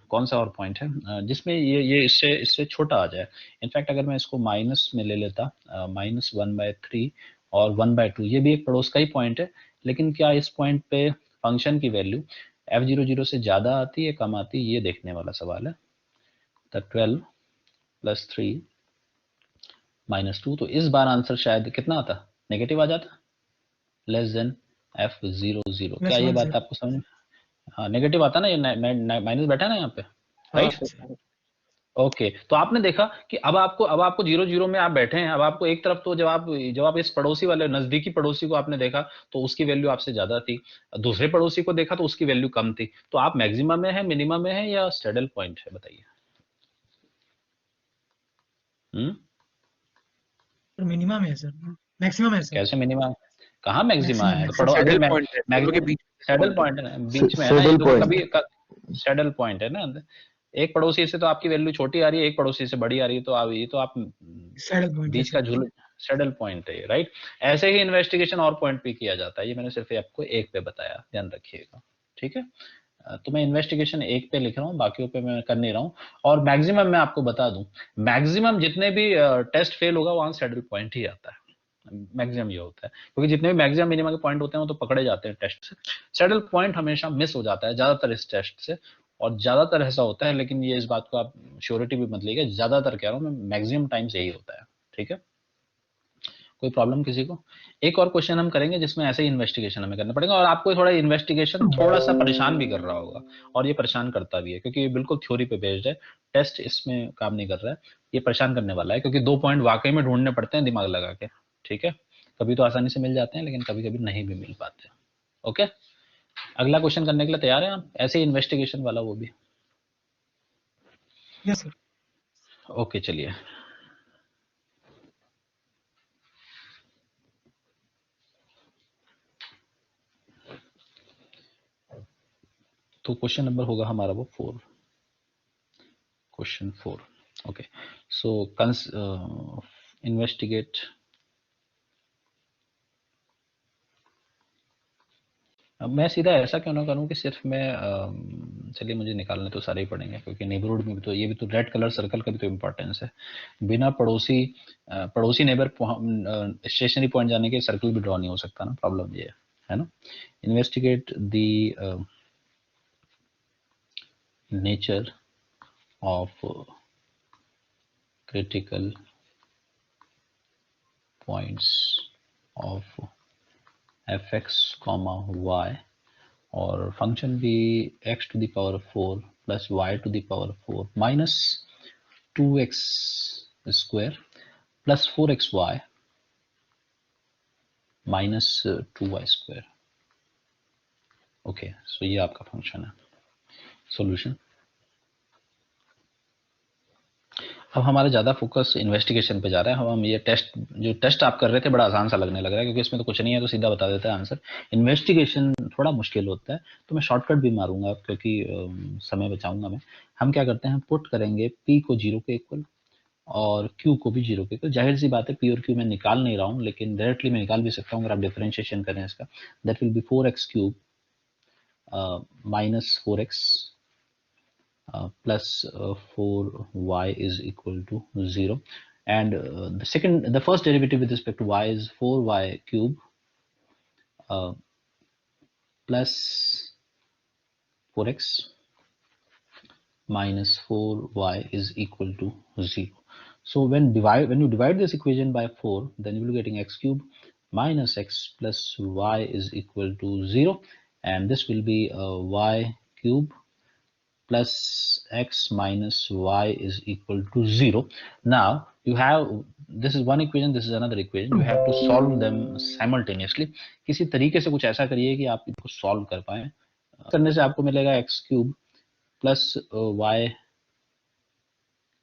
कौन सा और पॉइंट है जिसमें ये इससे इससे छोटा आ जाए। इनफैक्ट अगर मैं इसको माइनस में ले लेता, -1/3 और 1/2, ये भी एक पड़ोस का ही पॉइंट है। लेकिन क्या इस पॉइंट पे फंक्शन की वैल्यू f00 से ज्यादा आती है कम आती है, ये देखने वाला सवाल है। तो 12 + 3 - 2, तो इस बार आंसर शायद कितना आता, नेगेटिव आ जाता, f00। क्या ये +1 बात सर। आपको समझ? हाँ नेगेटिव आता ना, ये माइनस बैठा ना यहाँ पे, हाँ राइट? सर। ओके, तो आपने देखा कि अब आपको 0 0 में आप बैठे हैं, अब आपको एक तरफ तो जब आप इस पड़ोसी वाले नजदीकी पड़ोसी को आपने देखा तो उसकी वैल्यू आपसे ज्यादा थी, दूसरे पड़ोसी को देखा तो उसकी वैल्यू कम थी। तो आप मैक्सिमम में है, मिनिमम में है, या सैडल पॉइंट है, बताइए। मिनिमम है सर, मैक्सिमम है सर। कैसे मिनिमम, कहाँ मैक्सिमा मैक्सिमम है? तो मैक्सिमम पढ़ो अभी सैडल पॉइंट है दोनों के बीच सैडल पॉइंट है। पॉइंट है ना, बीच में है ना, ये सैडल तो पॉइंट। कभी सैडल पॉइंट है ना। एक पड़ोसी से तो आपकी वैल्यू छोटी आ रही है, एक पड़ोसी से बड़ी आ रही है, तो आप सैडल पॉइंट है बीच का सर। झूल, सैडल पॉइंट है, राइट? ऐसे ही इन्वेस्टिगेशन और पॉइंट पे किया जाता है, ये मैंने सिर्फ आपको एक पे बताया, ध्यान रखिएगा, ठीक है। तो मैं इन्वेस्टिगेशन एक पे लिख रहा हूँ, बाकियों पे मैं कर नहीं रहा हूँ। और मैक्सिमम मैं आपको बता दूं, मैक्सिमम जितने भी टेस्ट फेल होगा वहां सैडल पॉइंट ही आता है। मैक्सिमम ये होता है, क्योंकि जितने भी मैक्सिमम मिनिमम के पॉइंट होते हैं वो तो पकड़े जाते हैं टेस्ट से, सैडल पॉइंट हमेशा मिस हो जाता है ज्यादातर इस टेस्ट से। और ज्यादातर ऐसा होता है, लेकिन ये इस बात को आप श्योरिटी भी मत लीजिएगा, ज्यादातर कह रहा हूँ मैं, मैक्सिमम टाइम से यही होता है, ठीक है। कोई प्रॉब्लम किसी को? एक और क्वेश्चन हम करेंगे जिसमें ऐसे ही इन्वेस्टिगेशन हमें करना पड़ेगा, और आपको थोड़ा इन्वेस्टिगेशन थोड़ा सा परेशान भी कर रहा होगा, और ये परेशान करता भी है क्योंकि ये बिल्कुल थ्योरी पे बेस्ड है, टेस्ट इसमें काम नहीं कर रहा है। ये परेशान करने वाला है क्योंकि 2 पॉइंट वाकई में ढूंढने पड़ते हैं दिमाग लगा के, ठीक है। कभी तो आसानी से मिल जाते हैं, लेकिन कभी कभी नहीं भी मिल पाते। ओके, अगला क्वेश्चन करने के लिए तैयार है आप? ऐसे ही इन्वेस्टिगेशन वाला वो भी। Yes sir. ओके चलिए, तो क्वेश्चन नंबर होगा हमारा वो 4, क्वेश्चन 4। ओके, सो इन्वेस्टिगेट। अब मैं सीधा ऐसा क्यों ना करूं कि सिर्फ मैं चलिए मुझे निकालने तो सारे ही पड़ेंगे, क्योंकि नेबरहुड में भी तो ये भी तो रेड कलर सर्कल का भी तो इम्पोर्टेंस है। बिना पड़ोसी नेबर स्टेशनरी पॉइंट जाने के सर्कल भी ड्रॉ नहीं हो सकता ना, प्रॉब्लम ये है ना। Investigate the nature of critical points of fx comma y, और फंक्शन भी x⁴ plus y⁴ minus 2x square plus 4xy minus 2y square। Okay, so ये आपका फंक्शन है। सॉल्यूशन, अब हमारा ज़्यादा फोकस इन्वेस्टिगेशन पे जा रहा है। हम ये टेस्ट आप कर रहे थे बड़ा आसान सा लगने लग रहा है, क्योंकि इसमें तो कुछ नहीं है, तो सीधा बता देता है आंसर। इन्वेस्टिगेशन थोड़ा मुश्किल होता है, तो मैं शॉर्टकट भी मारूंगा क्योंकि समय बचाऊंगा मैं। हम क्या करते हैं, पुट करेंगे p को 0 के इक्वल और q को भी 0 के इक्वल। जाहिर सी बात है p और q मैं निकाल नहीं रहा हूँ, लेकिन डायरेक्टली मैं निकाल भी सकता हूँ अगर आप डिफरेंशिएशन करें इसका। That will B 4x³ minus 4x plus 4y is equal to 0, and the first derivative with respect to y is 4y³ plus 4x minus 4y is equal to 0. So when you divide this equation by 4, then you will be getting x³ minus x plus y is equal to 0, and this will be y³ plus x minus y is equal to 0. Now you have, this is one equation, this is another equation, you have to solve them simultaneously. किसी तरीके से कुछ ऐसा करिए कि आप इनको solve कर पाए. करने से आपको मिलेगा x cube plus y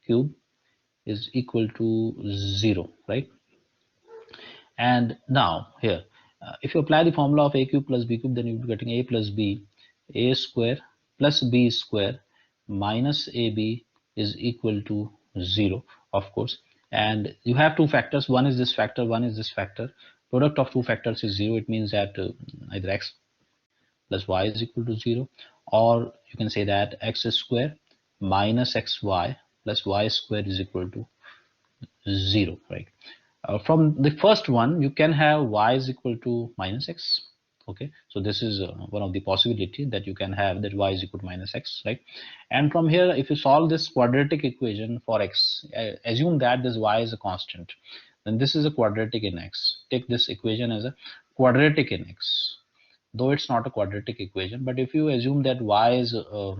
cube is equal to 0, right? And now here, if you apply the formula of a cube plus b cube, then you'll be getting a plus b, a square plus b square minus ab is equal to 0, of course. And you have two factors, one is this factor, one is this factor. Product of two factors is 0. It means that either x plus y is equal to 0, or you can say that x square minus xy plus y square is equal to 0, right? From the first one, you can have y is equal to minus x. Okay, so this is one of the possibility that you can have, that y is equal to minus x, right? And from here, if you solve this quadratic equation for x, assume that this y is a constant, then this is a quadratic in x. Take this equation as a quadratic in x, though it's not a quadratic equation. But if you assume that y is a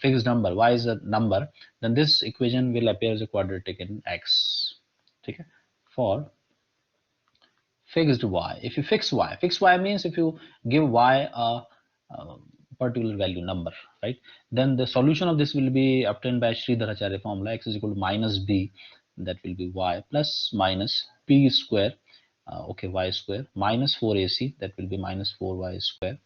fixed number, y is a number, then this equation will appear as a quadratic in x. Okay, for fixed y. If you fix y means if you give y a particular value number, right? Then the solution of this will be obtained by Sridharacharya formula. X is equal to minus b, that will be y, plus minus p square, okay, y square, minus 4ac, that will be minus 4y square.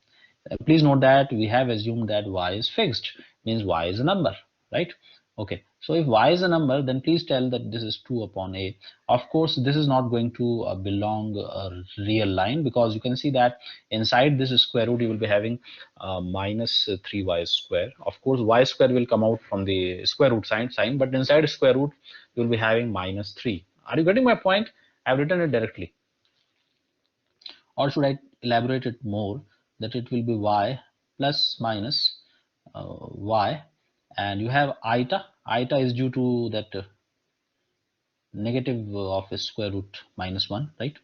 Please note that we have assumed that y is fixed, means y is a number, right? Okay, so if y is a number, then please tell that this is 2 upon a. Of course, this is not going to belong a real line, because you can see that inside this square root you will be having minus 3y square. Of course, y square will come out from the square root sign, but inside square root you will be having minus 3. Are you getting my point? I have written it directly. Or should I elaborate it more, that it will be y plus minus y, and you have eta is due to that negative of square root minus 1, right?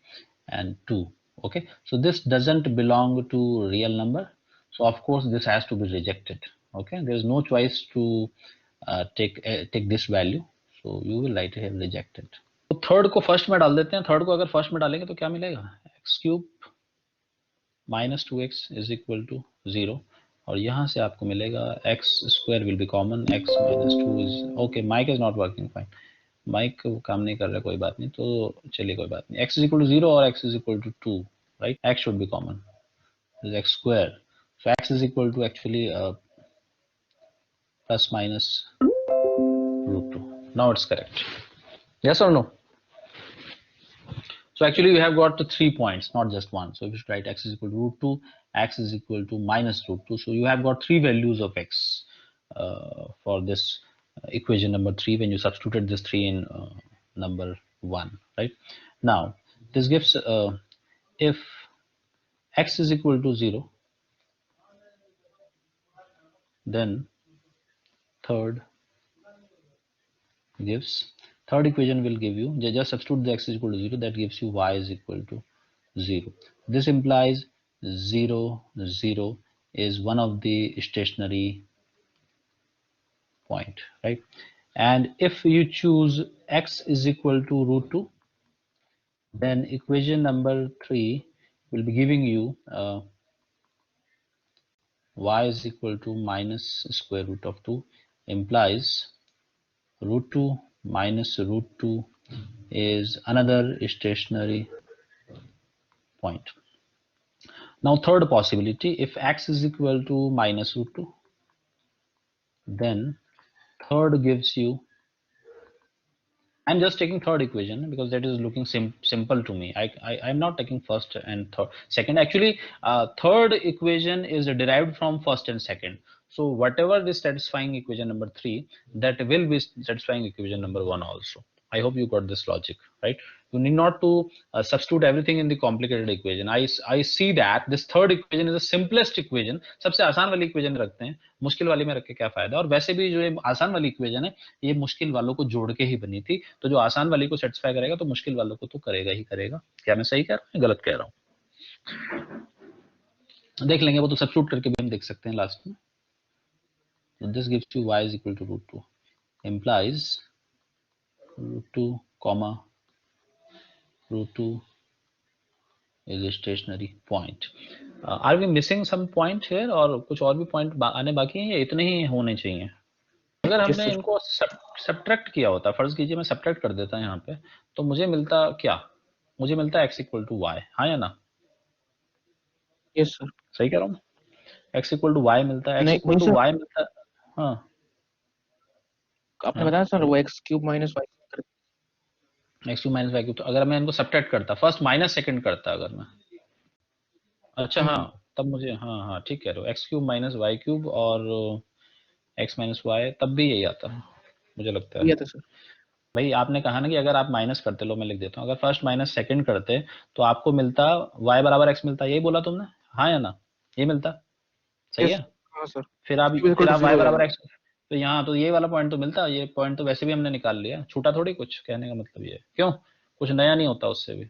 And 2. Okay, so this doesn't belong to real number, so of course this has to be rejected. Okay, there is no choice to take this value, so you will write here rejected. तो third को first में डाल देते हैं. Third को अगर first में डालेंगे तो क्या मिलेगा? x cube minus 2x is equal to 0, और यहाँ से आपको मिलेगा x square will be common, x minus 2 is okay. Mic is not working fine, mic काम नहीं कर रहा, कोई बात नहीं, तो चलिए कोई बात नहीं. x is equal to 0 or x is equal to 2, right? x should be common, this is x square, so x is equal to actually plus minus root 2. Now it's correct, yes or no? So actually you have got 3 points, not just one. So if you write x is equal to root 2, x is equal to minus root 2. So you have got 3 values of x for this equation number 3 when you substituted this 3 in number 1, right? Now this gives if x is equal to 0, then third equation will give you, just substitute the x is equal to 0, that gives you y is equal to 0. This implies 0, 0 is one of the stationary point, right? And if you choose x is equal to root 2, then equation number 3 will be giving you y is equal to minus square root of 2, implies root 2 minus root 2 is another stationary point. Now third possibility, if x is equal to minus root 2, then third gives you, I'm just taking third equation because that is looking simple to me. I'm not taking first and second. Actually, third equation is derived from first and second. So whatever is satisfying equation number 3, that will be satisfying equation number 1 also. I hope you got this logic, right? You need not to substitute everything in the complicated equation. I see that this third equation is the simplest equation. सबसे आसान वाली equation रखते हैं, मुश्किल वाली में रख के क्या फायदा? और वैसे भी जो ये आसान वाली equation है, ये मुश्किल वालों को जोड़ के ही बनी थी, तो जो आसान वाली को satisfy करेगा तो मुश्किल वालों को तो करेगा ही करेगा. क्या मैं सही कह रहा हूँ, गलत कह रहा हूँ? देख लेंगे, वो तो substitute करके भी हम देख सकते हैं लास्ट में. So this gives you y is equal to root 2, implies root 2 comma root 2 is a stationary point. Are we missing some point here, और कुछ और भी point आने बाकी हैं या इतने ही होने चाहिए? अगर Yes, हमने sir. इनको सब्ट्रैक्ट किया होता, फर्ज कीजिए मैं सब्ट्रैक्ट कर देता यहाँ पे, तो मुझे मिलता क्या? मुझे मिलता x इक्वल टू वाई, हाँ या ना? Yes, sir. सही कह रहा हूँ? x इक्वल टू वाई मिलता है, x नहीं इक्वल टू sir, वाई मिलता है, हाँ आपने हाँ, बताया सर वो x cube minus y x cube minus y cube. तो अगर मैं इनको सब्ट्रैक्ट करता, फर्स्ट माइनस सेकंड करता अगर मैं, अच्छा हाँ, तब मुझे हाँ हाँ ठीक कह रहे हो, x cube minus y cube और एक्स माइनस वाई, तब भी यही आता है मुझे लगता है। दिया था सर। भाई आपने कहा ना कि अगर आप माइनस करते, लो मैं लिख देता हूँ, अगर फर्स्ट माइनस सेकंड करते तो आपको मिलता y बराबर x मिलता, यही बोला तुमने, हाँ या ना? ये मिलता, सही Yes, है? हाँ सर। फिर आप Q equal to y 0 हो बराबर जाएगा। x, तो यहाँ तो ये वाला पॉइंट तो मिलता, ये पॉइंट तो वैसे भी हमने निकाल लिया, छूटा थोड़ी कुछ, कहने का मतलब ये है। क्यों? कुछ नया नहीं होता उससे भी,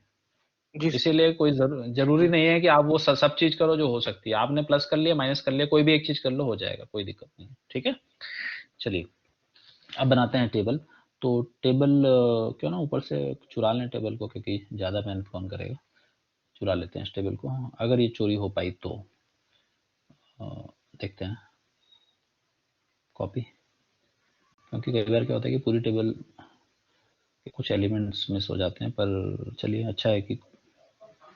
जी इसीलिए कोई जरूरी नहीं है कि आप वो सब चीज करो जो हो सकती है। आपने प्लस कर लिया, माइनस कर लिया, कोई भी एक चीज कर लो, हो जाएगा, कोई दिक्कत नहीं है। ठीक है, चलिए अब बनाते हैं टेबल। तो टेबल क्यों ना ऊपर से चुरा लें टेबल को, क्योंकि ज़्यादा मैन फोन करेगा। चुरा लेते हैं इस टेबल को, अगर ये चोरी हो पाई तो अ, देखते हैं कॉपी, क्योंकि कई बार क्या होता है कि पूरी टेबल के कुछ एलिमेंट्स मिस हो जाते हैं। पर चलिए अच्छा है कि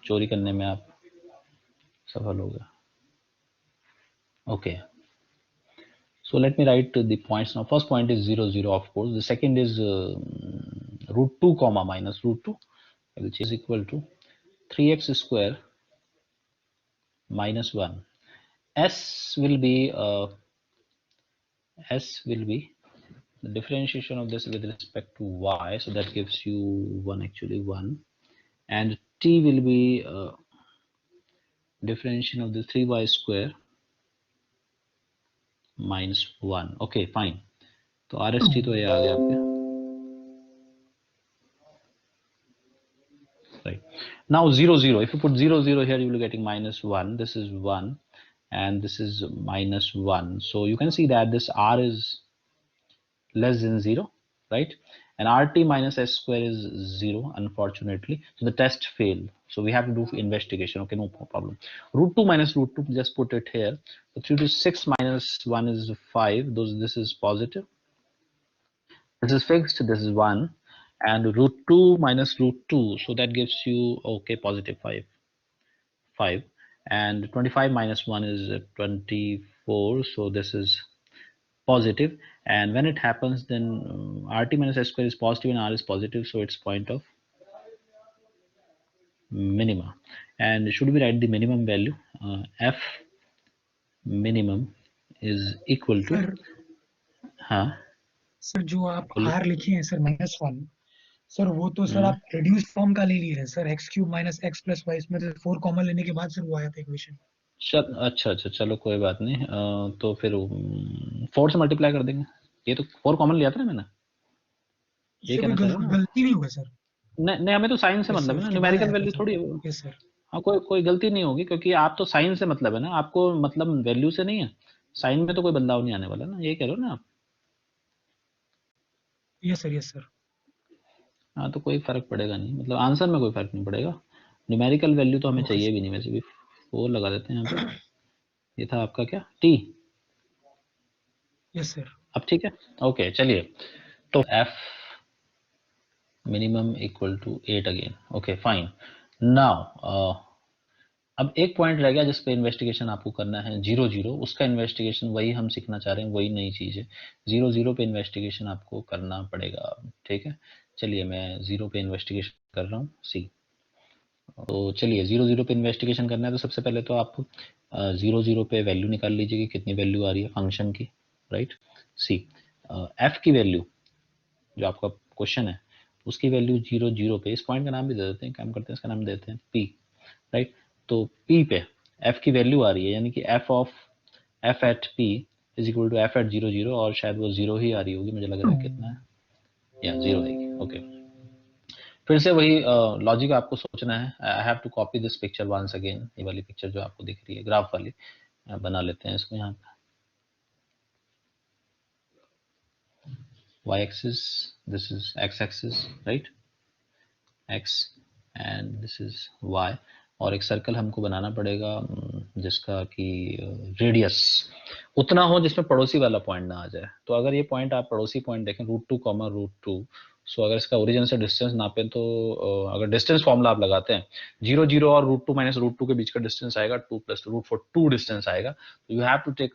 चोरी करने में आप सफल हो गए। Okay, so let me write the points now. First point is 0 0, of course. The second is root 2 comma minus root 2, which is equal to 3x square minus 1. S will be the differentiation of this with respect to y, so that gives you 1, actually 1, and t will be differentiation of the 3y square minus 1. Okay, fine. तो RST तो ये आ गया आपके, right? Now 0 0, if you put 0 0 here, you will be getting minus 1, this is 1, and this is minus 1. So you can see that this r is less than 0, right? And RT minus S square is 0, unfortunately. So the test failed. So we have to do investigation. Okay, no problem. Root 2 minus root 2, just put it here. So 3 to 6 minus 1 is 5. This is positive. This is fixed. This is 1. And root 2 minus root 2. So that gives you, okay, positive 5. 5. And 25 minus 1 is 24. So this is positive, and when it happens, then RT minus S square is positive and R is positive, so it's point of minima. And should we write the minimum value? F minimum is equal to, sir हाँ sir जो आप बोलिए, r लिखे हैं sir -1, sir वो तो sir हम्म, आप reduce form का ले लिए हैं sir, x cube minus x plus y, इसमें तो 4 कॉमन लेने के बाद सर वो आया था इक्वेशन। चल अच्छा अच्छा, चलो कोई बात नहीं। तो फिर 4 से मल्टीप्लाई कर देंगे, ये तो 4 कॉमन लिया था ना मैंने, ये इससे कोई कहना चाह रहे हो ना? गलती नहीं होगा सर? नहीं नहीं, हमें तो साइन से यस मतलब सर, है ना, उसके बाद न्यूमेरिकल आया था वैल्यू सर। थोड़ी है वो। Yes sir. हाँ, कोई गलती नहीं होगी, क्योंकि आप तो साइन से मतलब है ना, आपको मतलब वैल्यू से नहीं है। साइन में तो कोई बदलाव नहीं आने वाला ना, ये कह रहे हो ना आप? Yes sir, yes sir. हाँ, तो कोई फर्क पड़ेगा नहीं, मतलब आंसर में कोई फर्क नहीं पड़ेगा। न्यूमेरिकल वैल्यू तो हमें ओके चाहिए भी नहीं, वैसे भी 4 लगा देते हैं यहाँ पे। ये था आपका क्या, टी? Yes sir. अब ठीक है, ओके चलिए। तो f minimum equal to 8 again, okay fine. Now अब एक पॉइंट रह गया जिस पे इन्वेस्टिगेशन आपको करना है, 0 0, उसका इन्वेस्टिगेशन वही हम सीखना चाह रहे हैं, वही नई चीज़ है। 0 0 पे इन्वेस्टिगेशन आपको करना पड़ेगा, ठीक है? चलिए मैं 0 पे इन्वेस्टिगेशन कर रहा हूँ, सी। तो चलिए 0 0 पे इन्वेस्टिगेशन करना है, तो सबसे पहले तो आप 0 0 पे वैल्यू निकाल लीजिए कि कितनी वैल्यू आ रही है फंक्शन की, राइट? सी, एफ की वैल्यू जो आपका क्वेश्चन है, उसकी वैल्यू 0 0 पे, इस पॉइंट का नाम भी दे देते हैं, काम करते हैं, इसका नाम देते हैं पी, राइट? तो पी पे एफ की वैल्यू आ रही है, यानी कि f at p is equal to f at 0 0, और शायद वो 0 ही आ रही होगी, मुझे लग रहा है। कितना है? या 0 आएगी, ओके। फिर से वही लॉजिक आपको सोचना है। I have to copy this picture once again, ये वाली पिक्चर जो आपको दिख रही है ग्राफ वाली, बना लेते हैं इसको यहाँ पे। y axis, this is x axis, right, x and this is y, और एक सर्कल हमको बनाना पड़ेगा जिसका कि रेडियस उतना हो जिसमें पड़ोसी वाला पॉइंट ना आ जाए। तो अगर ये पॉइंट आप पड़ोसी पॉइंट देखें √2, सो अगर इसका ओरिजिन से डिस्टेंस नापें तो अगर डिस्टेंस फॉर्मूला आप लगाते हैं 0 0 और √2 माइनस √2 के बीच का डिस्टेंस आएगा 2 प्लस √2 डिस्टेंस आएगा। तो you have to take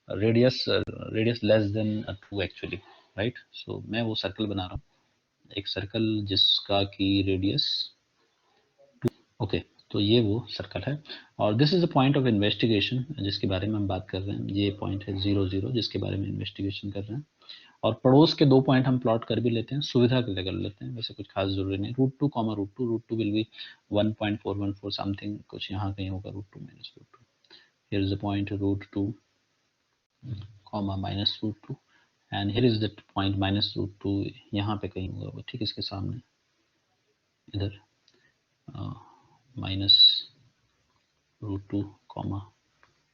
radius less than 2 actually, right. So मैं वो सर्कल बना रहा हूँ, एक सर्कल जिसका की रेडियस 2, ओके। तो ये वो सर्कल है और this is the point of investigation जिसके बारे में हम बात कर रहे हैं। ये पॉइंट है 0 0 जिसके बारे में इन्वेस्टिगेशन कर रहे हैं और पड़ोस के 2 पॉइंट हम प्लॉट कर भी लेते हैं, सुविधा के लिए कर लेते हैं, वैसे कुछ खास जरूरी नहीं। √2, √2 विल बी 1.414 समथिंग, कुछ यहाँ कहीं होगा √2 minus √2। Here is the point √2, minus √2 and here is the point minus √2, यहाँ पे कहीं होगा वो, ठीक इसके सामने इधर माइनस √2,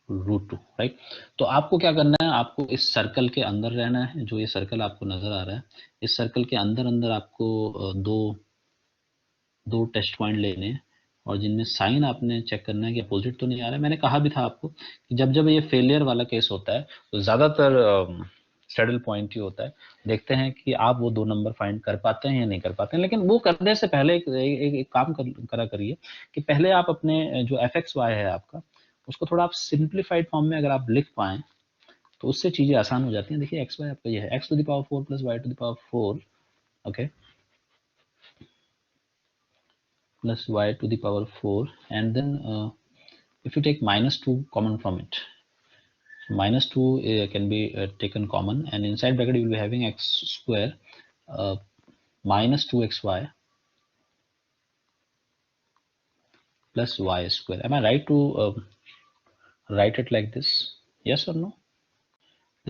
√2, राइट। तो आपको क्या करना है, आपको इस सर्कल के अंदर रहना है। जो ये सर्कल आपको नजर आ रहा है, इस सर्कल के अंदर अंदर आपको दो टेस्ट पॉइंट लेने हैं और जिनमें साइन आपने चेक करना है कि अपोजिट तो नहीं आ रहा है। मैंने कहा भी था आपको कि जब जब ये फेलियर वाला केस होता है तो ज्यादातर सैडल पॉइंट ही होता है। देखते हैं कि आप वो 2 नंबर फाइंड कर पाते हैं या नहीं कर पाते हैं, लेकिन वो करने से पहले एक काम करा करिए कि पहले आप अपने जो fxy है आपका, उसको थोड़ा आप सिंप्लीफाइड फॉर्म में अगर आप लिख पाएं तो उससे चीजें आसान हो जाती हैं। देखिए xy आपका ये है x⁴ plus y⁴, okay, plus y⁴, and then if you take -2 common from it, so -2 can be taken common, and inside bracket you will be having x² minus 2xy plus y². Am I right to write it like this? Yes or no?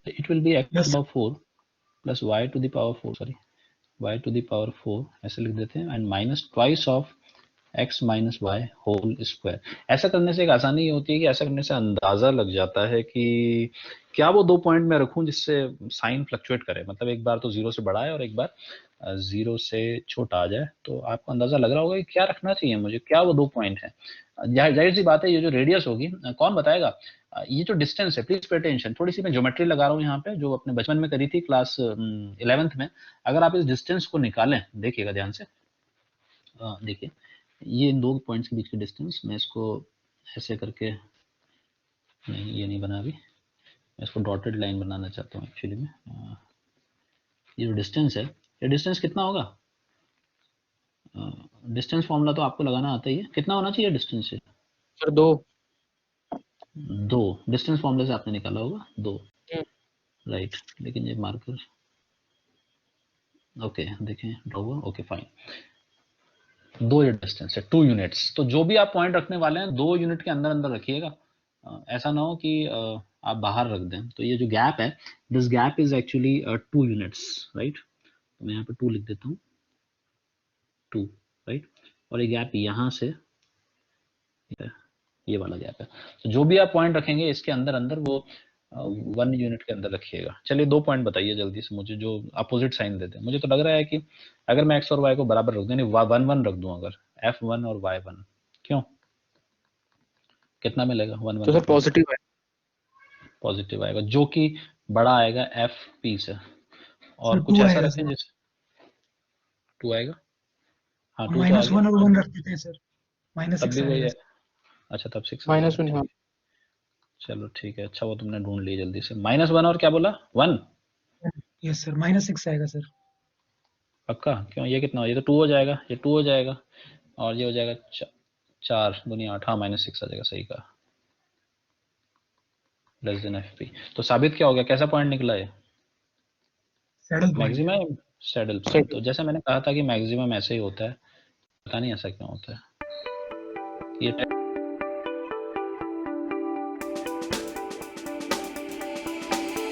It will be x⁴ plus y⁴, sorry, y⁴, ऐसे लिख देते हैं, and minus twice of x minus y whole square. ऐसा करने से एक आसानी ये होती है कि ऐसा करने से अंदाजा लग जाता है कि क्या वो 2 पॉइंट में रखूं जिससे साइन फ्लक्चुएट करे, मतलब एक बार तो 0 से बड़ा है और एक बार 0 से छोटा आ जाए। तो आपको अंदाजा लग रहा होगा कि क्या रखना चाहिए मुझे, क्या वो 2 पॉइंट है। जाहिर सी बात है ये जो रेडियस होगी, कौन बताएगा, ये जो डिस्टेंस है, प्लीज पे अटेंशन, थोड़ी सी मैं ज्योमेट्री लगा रहा हूँ यहाँ पे जो अपने बचपन में करी थी क्लास 11th में। अगर आप इस डिस्टेंस को निकालें, देखिएगा ध्यान से, देखिए ये इन 2 पॉइंट्स के बीच की डिस्टेंस, मैं इसको ऐसे करके, नहीं ये नहीं बना अभी, मैं इसको डॉटेड लाइन बनाना चाहता हूँ एक्चुअली में। ये जो डिस्टेंस है, ये डिस्टेंस कितना होगा, डिस्टेंस फॉर्मूला तो आपको लगाना आता ही है, कितना होना चाहिए डिस्टेंस से सर 2 डिस्टेंस फॉर्मूले से आपने निकाला होगा 2, राइट। लेकिन ये मार्कर, ओके देखें ड्रॉ हुआ, ओके फाइन, 2 ये डिस्टेंस है, 2 यूनिट्स। तो जो भी आप पॉइंट रखने वाले हैं 2 यूनिट के अंदर अंदर रखिएगा, ऐसा ना हो कि आप बाहर रख दें। तो ये जो गैप है, this gap is actually 2 units, right. तो मैं यहाँ पे 2 लिख देता हूँ, 2, राइट। और ये गैप यहाँ से ये वाला गैप है। तो जो भी आप पॉइंट रखेंगे इसके अंदर अंदर वो 1 यूनिट के अंदर रखिएगा। चलिए 2 पॉइंट बताइए जल्दी से मुझे जो अपोजिट साइन देते हैं। मुझे तो लग रहा है कि अगर मैं x और y को बराबर रख दूं, यानी 1 1 रख दूं, अगर f1 और y1, क्यों, कितना मिलेगा 1 1? तो सर पॉजिटिव है, पॉजिटिव आएगा जो कि बड़ा आएगा fp से, और सर कुछ 2 ऐसा आएगा रखें सर, जैसे 2 आएगा, हाँ 2 तो आ -1 गया, और 1 रख देते हैं सर, तब भी -6 वही आएगा है। सर। अच्छा तब 6 आ -1 जाएगा, हाँ ठीक, चलो ठीक है। अच्छा वो तुमने ढूंढ ली जल्दी से। -1 और क्या बोला, 1, यस सर, -6 आएगा सर। पक्का, क्यों, ये कितना हो, ये तो 2 हो जाएगा, ये 2 हो जाएगा और ये हो जाएगा 4 दूनी 8, हाँ -6 आ जाएगा, सही कहा, लेस देन fp। तो साबित क्या हो गया, कैसा पॉइंट निकला है, saddle point. Maximum saddle point. तो जैसे मैंने कहा था कि मैक्सिमम ऐसे ही होता है, पता नहीं ऐसा क्यों होता है, ये